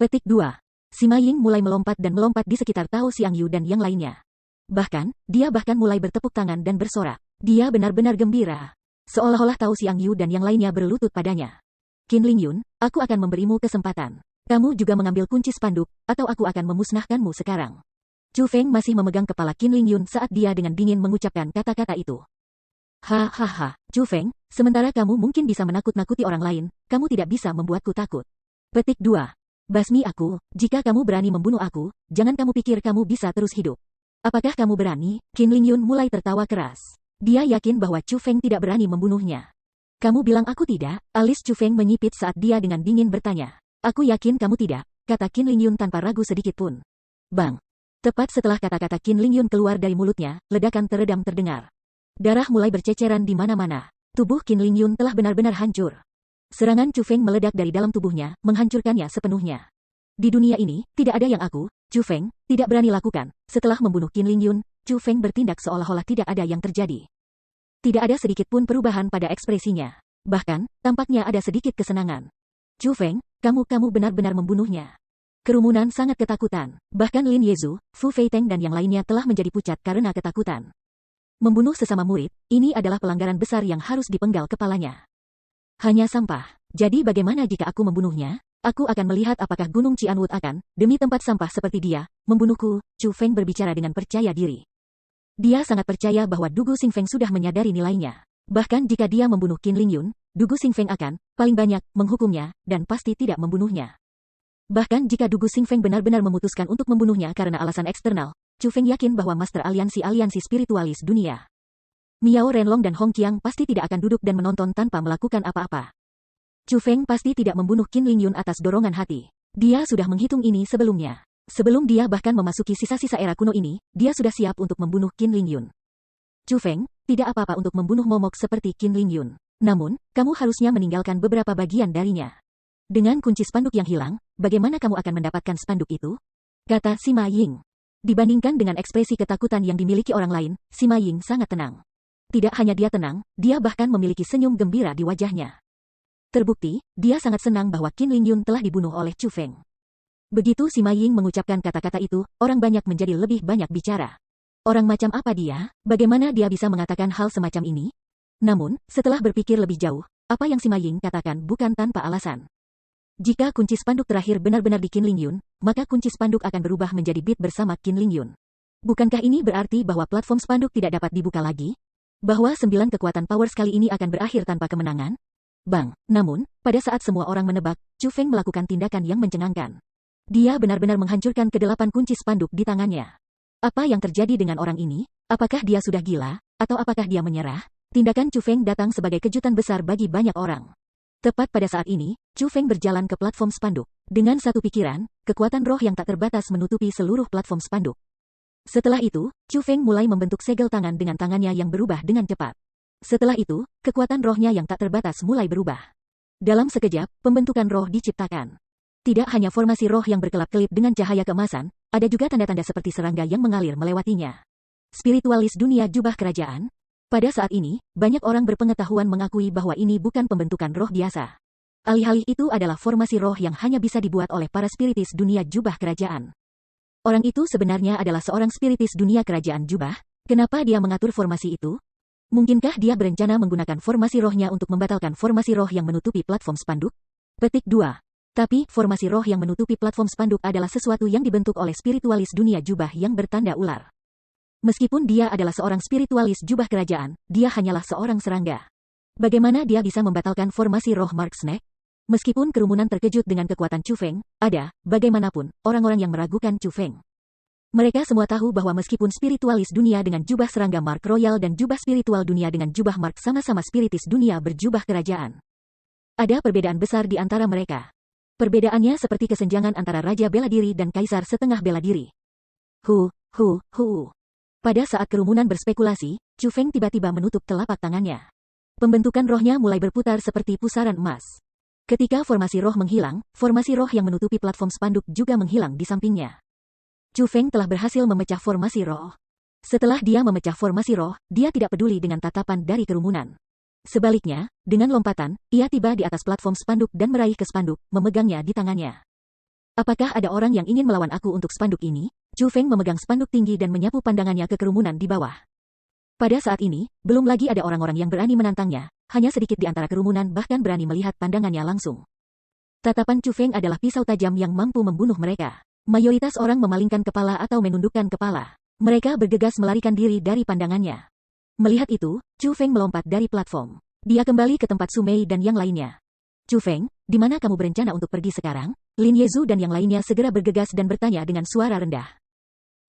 Petik 2. Sima Ying mulai melompat dan melompat di sekitar Tao Xiangyu dan yang lainnya. Bahkan, dia mulai bertepuk tangan dan bersorak. Dia benar-benar gembira. Seolah-olah Tao Xiangyu dan yang lainnya berlutut padanya. Qin Lingyun, aku akan memberimu kesempatan. Kamu juga mengambil kunci spanduk, atau aku akan memusnahkanmu sekarang. Chu Feng masih memegang kepala Qin Lingyun saat dia dengan dingin mengucapkan kata-kata itu. Hahaha, Chu Feng, sementara kamu mungkin bisa menakut-nakuti orang lain, kamu tidak bisa membuatku takut. Petik 2. Basmi aku, jika kamu berani membunuh aku, jangan kamu pikir kamu bisa terus hidup. Apakah kamu berani? Qin Lingyun mulai tertawa keras. Dia yakin bahwa Chu Feng tidak berani membunuhnya. Kamu bilang aku tidak? Alis Chu Feng menyipit saat dia dengan dingin bertanya. Aku yakin kamu tidak, kata Qin Lingyun tanpa ragu sedikit pun. Bang! Tepat setelah kata-kata Qin Lingyun keluar dari mulutnya, ledakan teredam terdengar. Darah mulai berceceran di mana-mana. Tubuh Qin Lingyun telah benar-benar hancur. Serangan Chu Feng meledak dari dalam tubuhnya, menghancurkannya sepenuhnya. Di dunia ini, tidak ada yang aku, Chu Feng, tidak berani lakukan. Setelah membunuh Qin Lingyun, Chu Feng bertindak seolah-olah tidak ada yang terjadi. Tidak ada sedikit pun perubahan pada ekspresinya. Bahkan, tampaknya ada sedikit kesenangan. Chu Feng, kamu benar-benar membunuhnya. Kerumunan sangat ketakutan. Bahkan Lin Yezu, Fu Feiteng dan yang lainnya telah menjadi pucat karena ketakutan. Membunuh sesama murid, ini adalah pelanggaran besar yang harus dipenggal kepalanya. Hanya sampah. Jadi bagaimana jika aku membunuhnya? Aku akan melihat apakah Gunung Qianwood akan, demi tempat sampah seperti dia, membunuhku. Chu Feng berbicara dengan percaya diri. Dia sangat percaya bahwa Dugu Xingfeng sudah menyadari nilainya. Bahkan jika dia membunuh Qin Lingyun, Dugu Xingfeng akan, paling banyak, menghukumnya, dan pasti tidak membunuhnya. Bahkan jika Dugu Xingfeng benar-benar memutuskan untuk membunuhnya karena alasan eksternal, Chu Feng yakin bahwa Master Aliansi Spiritualis Dunia, Miao Renlong dan Hong Qiang pasti tidak akan duduk dan menonton tanpa melakukan apa-apa. Chu Feng pasti tidak membunuh Qin Lingyun atas dorongan hati. Dia sudah menghitung ini sebelumnya. Sebelum dia bahkan memasuki sisa-sisa era kuno ini, dia sudah siap untuk membunuh Qin Lingyun. Chu Feng, tidak apa-apa untuk membunuh momok seperti Qin Lingyun. Namun, kamu harusnya meninggalkan beberapa bagian darinya. Dengan kunci spanduk yang hilang, bagaimana kamu akan mendapatkan spanduk itu? Kata Sima Ying. Dibandingkan dengan ekspresi ketakutan yang dimiliki orang lain, Sima Ying sangat tenang. Tidak hanya dia tenang, dia bahkan memiliki senyum gembira di wajahnya. Terbukti, dia sangat senang bahwa Qin Lingyun telah dibunuh oleh Chu Feng. Begitu Sima Ying mengucapkan kata-kata itu, orang banyak menjadi lebih banyak bicara. Orang macam apa dia? Bagaimana dia bisa mengatakan hal semacam ini? Namun, setelah berpikir lebih jauh, apa yang Sima Ying katakan bukan tanpa alasan. Jika kunci spanduk terakhir benar-benar di Qin Lingyun, maka kunci spanduk akan berubah menjadi bit bersama Qin Lingyun. Bukankah ini berarti bahwa platform spanduk tidak dapat dibuka lagi? Bahwa 9 kekuatan power sekali ini akan berakhir tanpa kemenangan? Bang, namun, pada saat semua orang menebak, Chu Feng melakukan tindakan yang mencengangkan. Dia benar-benar menghancurkan ke-8 kunci spanduk di tangannya. Apa yang terjadi dengan orang ini? Apakah dia sudah gila? Atau apakah dia menyerah? Tindakan Chu Feng datang sebagai kejutan besar bagi banyak orang. Tepat pada saat ini, Chu Feng berjalan ke platform spanduk. Dengan satu pikiran, kekuatan roh yang tak terbatas menutupi seluruh platform spanduk. Setelah itu, Chu Feng mulai membentuk segel tangan dengan tangannya yang berubah dengan cepat. Setelah itu, kekuatan rohnya yang tak terbatas mulai berubah. Dalam sekejap, pembentukan roh diciptakan. Tidak hanya formasi roh yang berkelap-kelip dengan cahaya keemasan, ada juga tanda-tanda seperti serangga yang mengalir melewatinya. Spiritualis dunia jubah kerajaan. Pada saat ini, banyak orang berpengetahuan mengakui bahwa ini bukan pembentukan roh biasa. Alih-alih itu adalah formasi roh yang hanya bisa dibuat oleh para spiritis dunia jubah kerajaan. Orang itu sebenarnya adalah seorang spiritis dunia kerajaan jubah. Kenapa dia mengatur formasi itu? Mungkinkah dia berencana menggunakan formasi rohnya untuk membatalkan formasi roh yang menutupi platform spanduk? Petik 2. Tapi, formasi roh yang menutupi platform spanduk adalah sesuatu yang dibentuk oleh spiritualis dunia jubah yang bertanda ular. Meskipun dia adalah seorang spiritualis jubah kerajaan, dia hanyalah seorang serangga. Bagaimana dia bisa membatalkan formasi roh Mark Snack? Meskipun kerumunan terkejut dengan kekuatan Chu Feng, ada, bagaimanapun, orang-orang yang meragukan Chu Feng. Mereka semua tahu bahwa meskipun spiritualis dunia dengan jubah serangga Mark Royal dan jubah spiritual dunia dengan jubah Mark sama-sama spiritis dunia berjubah kerajaan, ada perbedaan besar di antara mereka. Perbedaannya seperti kesenjangan antara Raja Bela Diri dan Kaisar Setengah Bela Diri. Pada saat kerumunan berspekulasi, Chu Feng tiba-tiba menutup telapak tangannya. Pembentukan rohnya mulai berputar seperti pusaran emas. Ketika formasi roh menghilang, formasi roh yang menutupi platform spanduk juga menghilang di sampingnya. Chu Feng telah berhasil memecah formasi roh. Setelah dia memecah formasi roh, dia tidak peduli dengan tatapan dari kerumunan. Sebaliknya, dengan lompatan, ia tiba di atas platform spanduk dan meraih ke spanduk, memegangnya di tangannya. Apakah ada orang yang ingin melawan aku untuk spanduk ini? Chu Feng memegang spanduk tinggi dan menyapu pandangannya ke kerumunan di bawah. Pada saat ini, belum lagi ada orang-orang yang berani menantangnya, hanya sedikit di antara kerumunan bahkan berani melihat pandangannya langsung. Tatapan Chu Feng adalah pisau tajam yang mampu membunuh mereka. Mayoritas orang memalingkan kepala atau menundukkan kepala. Mereka bergegas melarikan diri dari pandangannya. Melihat itu, Chu Feng melompat dari platform. Dia kembali ke tempat Su Mei dan yang lainnya. Chu Feng, di mana kamu berencana untuk pergi sekarang? Lin Yezu dan yang lainnya segera bergegas dan bertanya dengan suara rendah.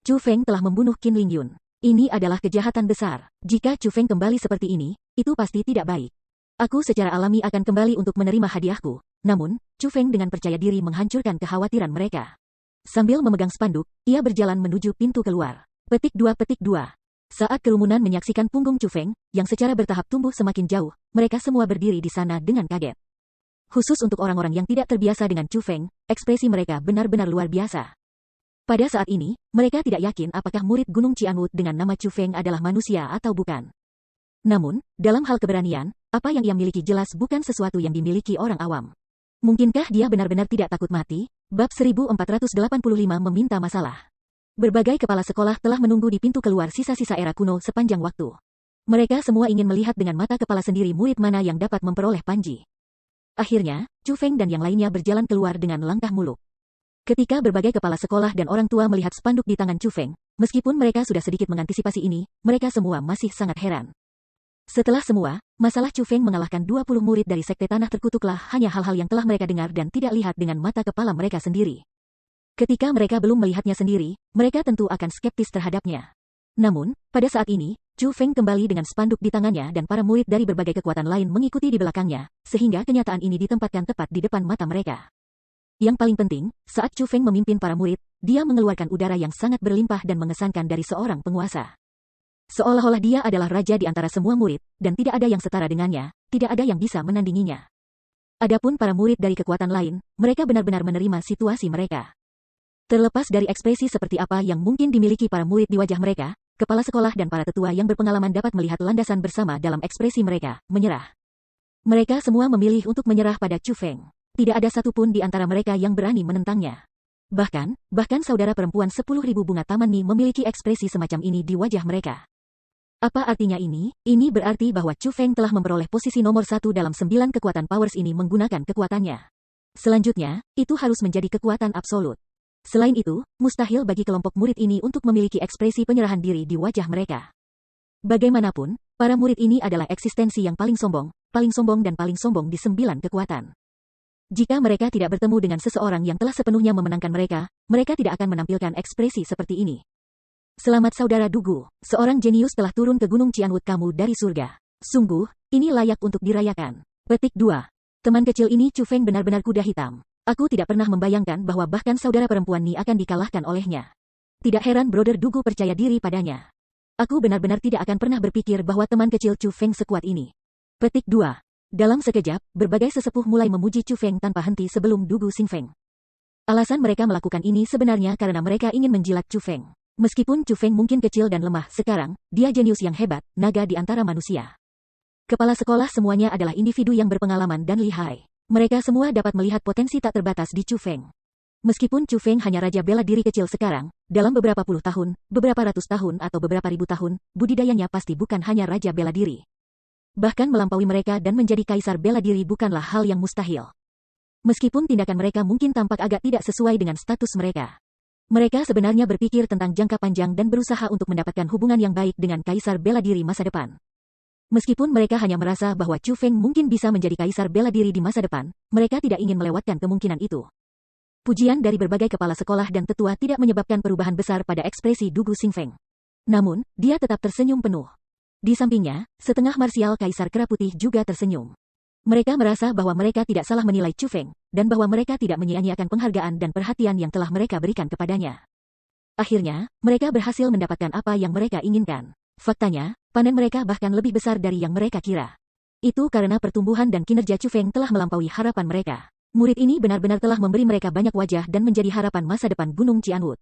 Chu Feng telah membunuh Qin Lingyun. Ini adalah kejahatan besar. Jika Chu Feng kembali seperti ini, itu pasti tidak baik. Aku secara alami akan kembali untuk menerima hadiahku. Namun, Chu Feng dengan percaya diri menghancurkan kekhawatiran mereka. Sambil memegang spanduk, ia berjalan menuju pintu keluar. Petik 2. Saat kerumunan menyaksikan punggung Chu Feng, yang secara bertahap tumbuh semakin jauh, mereka semua berdiri di sana dengan kaget. Khusus untuk orang-orang yang tidak terbiasa dengan Chu Feng, ekspresi mereka benar-benar luar biasa. Pada saat ini, mereka tidak yakin apakah murid Gunung Qianwu dengan nama Chu Feng adalah manusia atau bukan. Namun, dalam hal keberanian, apa yang ia miliki jelas bukan sesuatu yang dimiliki orang awam. Mungkinkah dia benar-benar tidak takut mati? Bab 1485 meminta masalah. Berbagai kepala sekolah telah menunggu di pintu keluar sisa-sisa era kuno sepanjang waktu. Mereka semua ingin melihat dengan mata kepala sendiri murid mana yang dapat memperoleh panji. Akhirnya, Chu Feng dan yang lainnya berjalan keluar dengan langkah muluk. Ketika berbagai kepala sekolah dan orang tua melihat spanduk di tangan Chu Feng, meskipun mereka sudah sedikit mengantisipasi ini, mereka semua masih sangat heran. Setelah semua, masalah Chu Feng mengalahkan 20 murid dari Sekte Tanah Terkutuklah hanya hal-hal yang telah mereka dengar dan tidak lihat dengan mata kepala mereka sendiri. Ketika mereka belum melihatnya sendiri, mereka tentu akan skeptis terhadapnya. Namun, pada saat ini, Chu Feng kembali dengan spanduk di tangannya dan para murid dari berbagai kekuatan lain mengikuti di belakangnya, sehingga kenyataan ini ditempatkan tepat di depan mata mereka. Yang paling penting, saat Chu Feng memimpin para murid, dia mengeluarkan udara yang sangat berlimpah dan mengesankan dari seorang penguasa. Seolah-olah dia adalah raja di antara semua murid, dan tidak ada yang setara dengannya, tidak ada yang bisa menandinginya. Adapun para murid dari kekuatan lain, mereka benar-benar menerima situasi mereka. Terlepas dari ekspresi seperti apa yang mungkin dimiliki para murid di wajah mereka, kepala sekolah dan para tetua yang berpengalaman dapat melihat landasan bersama dalam ekspresi mereka, menyerah. Mereka semua memilih untuk menyerah pada Chu Feng. Tidak ada satupun di antara mereka yang berani menentangnya. Bahkan saudara perempuan 10.000 bunga Taman Ni memiliki ekspresi semacam ini di wajah mereka. Apa artinya ini? Ini berarti bahwa Chu Feng telah memperoleh posisi nomor 1 dalam 9 kekuatan powers ini menggunakan kekuatannya. Selanjutnya, itu harus menjadi kekuatan absolut. Selain itu, mustahil bagi kelompok murid ini untuk memiliki ekspresi penyerahan diri di wajah mereka. Bagaimanapun, para murid ini adalah eksistensi yang paling sombong dan paling sombong di 9 kekuatan. Jika mereka tidak bertemu dengan seseorang yang telah sepenuhnya memenangkan mereka, mereka tidak akan menampilkan ekspresi seperti ini. Selamat saudara Dugu, seorang jenius telah turun ke Gunung Qianwu kamu dari surga. Sungguh, ini layak untuk dirayakan. Petik 2. Teman kecil ini Chu Feng benar-benar kuda hitam. Aku tidak pernah membayangkan bahwa bahkan saudara perempuan Ni akan dikalahkan olehnya. Tidak heran Brother Dugu percaya diri padanya. Aku benar-benar tidak akan pernah berpikir bahwa teman kecil Chu Feng sekuat ini. Petik 2. Dalam sekejap, berbagai sesepuh mulai memuji Chu Feng tanpa henti sebelum Dugu Xing Feng. Alasan mereka melakukan ini sebenarnya karena mereka ingin menjilat Chu Feng. Meskipun Chu Feng mungkin kecil dan lemah sekarang, dia jenius yang hebat, naga di antara manusia. Kepala sekolah semuanya adalah individu yang berpengalaman dan lihai. Mereka semua dapat melihat potensi tak terbatas di Chu Feng. Meskipun Chu Feng hanya raja bela diri kecil sekarang, dalam beberapa puluh tahun, beberapa ratus tahun atau beberapa ribu tahun, budidayanya pasti bukan hanya raja bela diri. Bahkan melampaui mereka dan menjadi kaisar bela diri bukanlah hal yang mustahil. Meskipun tindakan mereka mungkin tampak agak tidak sesuai dengan status mereka. Mereka sebenarnya berpikir tentang jangka panjang dan berusaha untuk mendapatkan hubungan yang baik dengan kaisar bela diri masa depan. Meskipun mereka hanya merasa bahwa Chu Feng mungkin bisa menjadi kaisar bela diri di masa depan, mereka tidak ingin melewatkan kemungkinan itu. Pujian dari berbagai kepala sekolah dan tetua tidak menyebabkan perubahan besar pada ekspresi Dugu Xingfeng. Namun, dia tetap tersenyum penuh. Di sampingnya, setengah marsial Kaisar Kera Putih juga tersenyum. Mereka merasa bahwa mereka tidak salah menilai Chu Feng, dan bahwa mereka tidak menyia-nyiakan penghargaan dan perhatian yang telah mereka berikan kepadanya. Akhirnya, mereka berhasil mendapatkan apa yang mereka inginkan. Faktanya, panen mereka bahkan lebih besar dari yang mereka kira. Itu karena pertumbuhan dan kinerja Chu Feng telah melampaui harapan mereka. Murid ini benar-benar telah memberi mereka banyak wajah dan menjadi harapan masa depan Gunung Qianwood.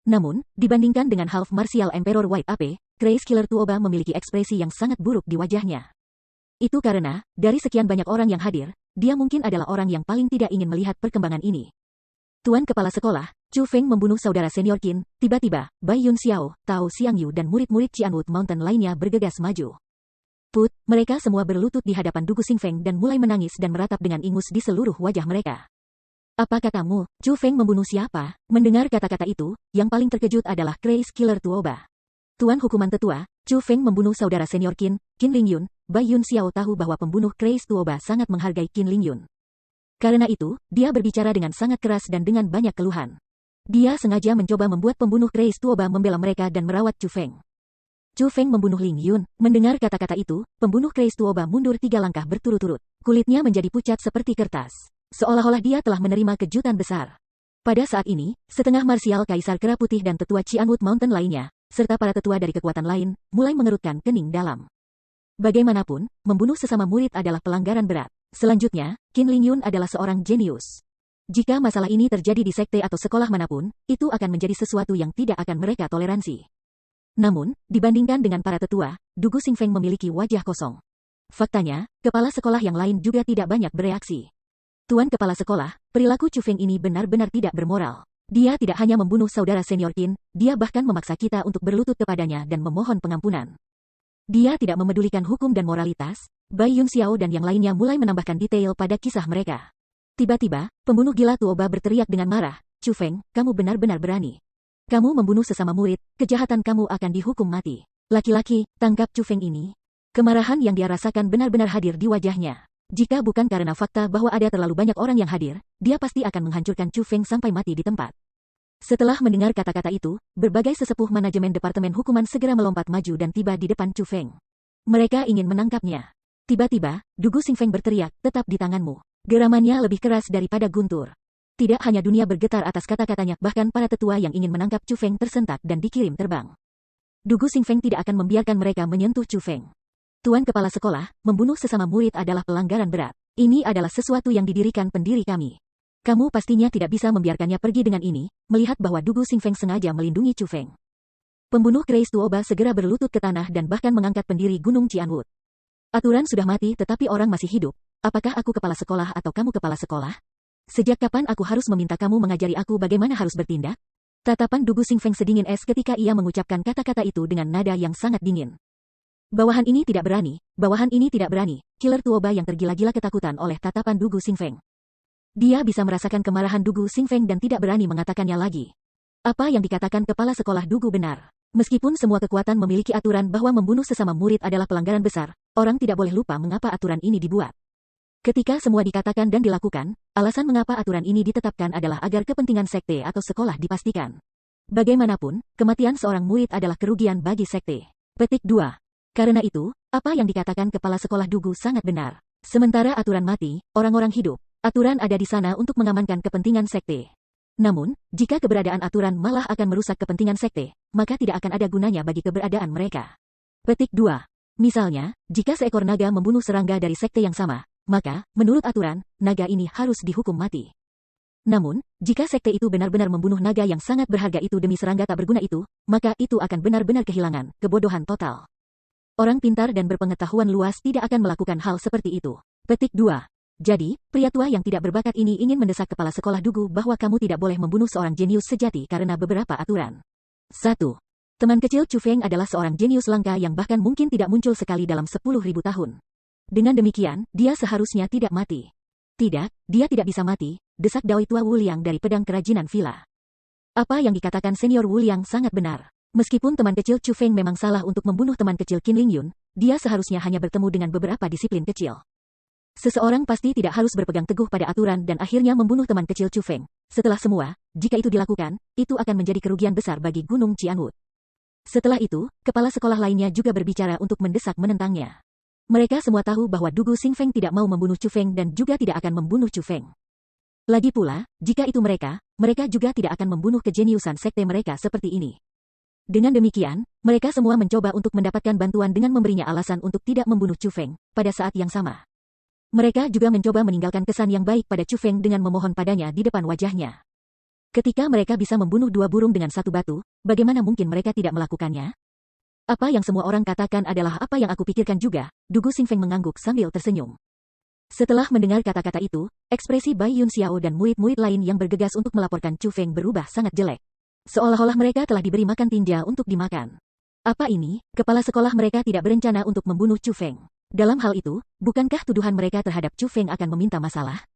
Namun, dibandingkan dengan Half Martial Emperor White Ape, Grace Killer Tuoba memiliki ekspresi yang sangat buruk di wajahnya. Itu karena, dari sekian banyak orang yang hadir, dia mungkin adalah orang yang paling tidak ingin melihat perkembangan ini. Tuan Kepala Sekolah, Chu Feng membunuh saudara senior Qin, tiba-tiba, Bai Yun Xiao, Tao Xiangyu dan murid-murid Qianwood Mountain lainnya bergegas maju. Put, mereka semua berlutut di hadapan Dugu Xingfeng dan mulai menangis dan meratap dengan ingus di seluruh wajah mereka. Apa katamu, Chu Feng membunuh siapa? Mendengar kata-kata itu, yang paling terkejut adalah Grace Killer Tuoba. Tuan Hukuman Tetua, Chu Feng membunuh saudara senior Qin, Qin Lingyun. Bai Yun Xiao tahu bahwa pembunuh Grace Tuoba sangat menghargai Qin Lingyun. Karena itu, dia berbicara dengan sangat keras dan dengan banyak keluhan. Dia sengaja mencoba membuat pembunuh Grace Tuoba membela mereka dan merawat Chu Feng. Chu Feng membunuh Ling Yun. Mendengar kata-kata itu, pembunuh Grace Tuoba mundur 3 langkah berturut-turut. Kulitnya menjadi pucat seperti kertas. Seolah-olah dia telah menerima kejutan besar. Pada saat ini, setengah marsial Kaisar Kera Putih dan tetua Qianwood Mountain lainnya, serta para tetua dari kekuatan lain, mulai mengerutkan kening dalam. Bagaimanapun, membunuh sesama murid adalah pelanggaran berat. Selanjutnya, Qin Lingyun adalah seorang jenius. Jika masalah ini terjadi di sekte atau sekolah manapun, itu akan menjadi sesuatu yang tidak akan mereka toleransi. Namun, dibandingkan dengan para tetua, Dugu Xingfeng memiliki wajah kosong. Faktanya, kepala sekolah yang lain juga tidak banyak bereaksi. Tuan Kepala Sekolah, perilaku Chu Feng ini benar-benar tidak bermoral. Dia tidak hanya membunuh saudara senior Qin, dia bahkan memaksa kita untuk berlutut kepadanya dan memohon pengampunan. Dia tidak memedulikan hukum dan moralitas. Bai Yun Xiao dan yang lainnya mulai menambahkan detail pada kisah mereka. Tiba-tiba, pembunuh gila Tuoba berteriak dengan marah, Chu Feng, kamu benar-benar berani. Kamu membunuh sesama murid, kejahatan kamu akan dihukum mati. Laki-laki, tangkap Chu Feng ini. Kemarahan yang dia rasakan benar-benar hadir di wajahnya. Jika bukan karena fakta bahwa ada terlalu banyak orang yang hadir, dia pasti akan menghancurkan Chu Feng sampai mati di tempat. Setelah mendengar kata-kata itu, berbagai sesepuh manajemen Departemen Hukuman segera melompat maju dan tiba di depan Chu Feng. Mereka ingin menangkapnya. Tiba-tiba, Dugu Xingfeng berteriak, tetap di tanganmu. Geramannya lebih keras daripada guntur. Tidak hanya dunia bergetar atas kata-katanya, bahkan para tetua yang ingin menangkap Chu Feng tersentak dan dikirim terbang. Dugu Xingfeng tidak akan membiarkan mereka menyentuh Chu Feng. Tuan Kepala Sekolah, membunuh sesama murid adalah pelanggaran berat. Ini adalah sesuatu yang didirikan pendiri kami. Kamu pastinya tidak bisa membiarkannya pergi dengan ini, melihat bahwa Dugu Xingfeng sengaja melindungi Chu Feng. Pembunuh Grace Tuoba segera berlutut ke tanah dan bahkan mengangkat pendiri Gunung Qianwood. Aturan sudah mati tetapi orang masih hidup. Apakah aku kepala sekolah atau kamu kepala sekolah? Sejak kapan aku harus meminta kamu mengajari aku bagaimana harus bertindak? Tatapan Dugu Xingfeng sedingin es ketika ia mengucapkan kata-kata itu dengan nada yang sangat dingin. Bawahan ini tidak berani, bawahan ini tidak berani. Killer Tuoba yang tergila-gila ketakutan oleh tatapan Dugu Xingfeng. Dia bisa merasakan kemarahan Dugu Xingfeng dan tidak berani mengatakannya lagi. Apa yang dikatakan kepala sekolah Dugu benar. Meskipun semua kekuatan memiliki aturan bahwa membunuh sesama murid adalah pelanggaran besar, orang tidak boleh lupa mengapa aturan ini dibuat. Ketika semua dikatakan dan dilakukan, alasan mengapa aturan ini ditetapkan adalah agar kepentingan sekte atau sekolah dipastikan. Bagaimanapun, kematian seorang murid adalah kerugian bagi sekte. Petik 2. Karena itu, apa yang dikatakan kepala sekolah Dugu sangat benar. Sementara aturan mati, orang-orang hidup. Aturan ada di sana untuk mengamankan kepentingan sekte. Namun, jika keberadaan aturan malah akan merusak kepentingan sekte, maka tidak akan ada gunanya bagi keberadaan mereka. Petik 2. Misalnya, jika seekor naga membunuh serangga dari sekte yang sama, maka, menurut aturan, naga ini harus dihukum mati. Namun, jika sekte itu benar-benar membunuh naga yang sangat berharga itu demi serangga tak berguna itu, maka itu akan benar-benar kehilangan, kebodohan total. Orang pintar dan berpengetahuan luas tidak akan melakukan hal seperti itu. Petik 2. Jadi, pria tua yang tidak berbakat ini ingin mendesak kepala sekolah Dugu bahwa kamu tidak boleh membunuh seorang jenius sejati karena beberapa aturan. 1. Teman kecil Chu Feng adalah seorang jenius langka yang bahkan mungkin tidak muncul sekali dalam 10.000 tahun. Dengan demikian, dia seharusnya tidak mati. Tidak, dia tidak bisa mati, desak Dawei Tua Wu Liang dari pedang kerajinan villa. Apa yang dikatakan senior Wu Liang sangat benar. Meskipun teman kecil Chu Feng memang salah untuk membunuh teman kecil Qin Lingyun, dia seharusnya hanya bertemu dengan beberapa disiplin kecil. Seseorang pasti tidak harus berpegang teguh pada aturan dan akhirnya membunuh teman kecil Chu Feng. Setelah semua, jika itu dilakukan, itu akan menjadi kerugian besar bagi Gunung Qianwu. Setelah itu, kepala sekolah lainnya juga berbicara untuk mendesak menentangnya. Mereka semua tahu bahwa Dugu Xingfeng tidak mau membunuh Chu Feng dan juga tidak akan membunuh Chu Feng. Lagi pula, jika itu mereka juga tidak akan membunuh kejeniusan sekte mereka seperti ini. Dengan demikian, mereka semua mencoba untuk mendapatkan bantuan dengan memberinya alasan untuk tidak membunuh Chu Feng. Pada saat yang sama, mereka juga mencoba meninggalkan kesan yang baik pada Chu Feng dengan memohon padanya di depan wajahnya. Ketika mereka bisa membunuh 2 burung dengan 1 batu, bagaimana mungkin mereka tidak melakukannya? Apa yang semua orang katakan adalah apa yang aku pikirkan juga, Dugu Xingfeng mengangguk sambil tersenyum. Setelah mendengar kata-kata itu, ekspresi Bai Yun Xiao dan murid-murid lain yang bergegas untuk melaporkan Chu Feng berubah sangat jelek. Seolah-olah mereka telah diberi makan tinja untuk dimakan. Apa ini? Kepala sekolah mereka tidak berencana untuk membunuh Chu Feng. Dalam hal itu, bukankah tuduhan mereka terhadap Chu Feng akan meminta masalah?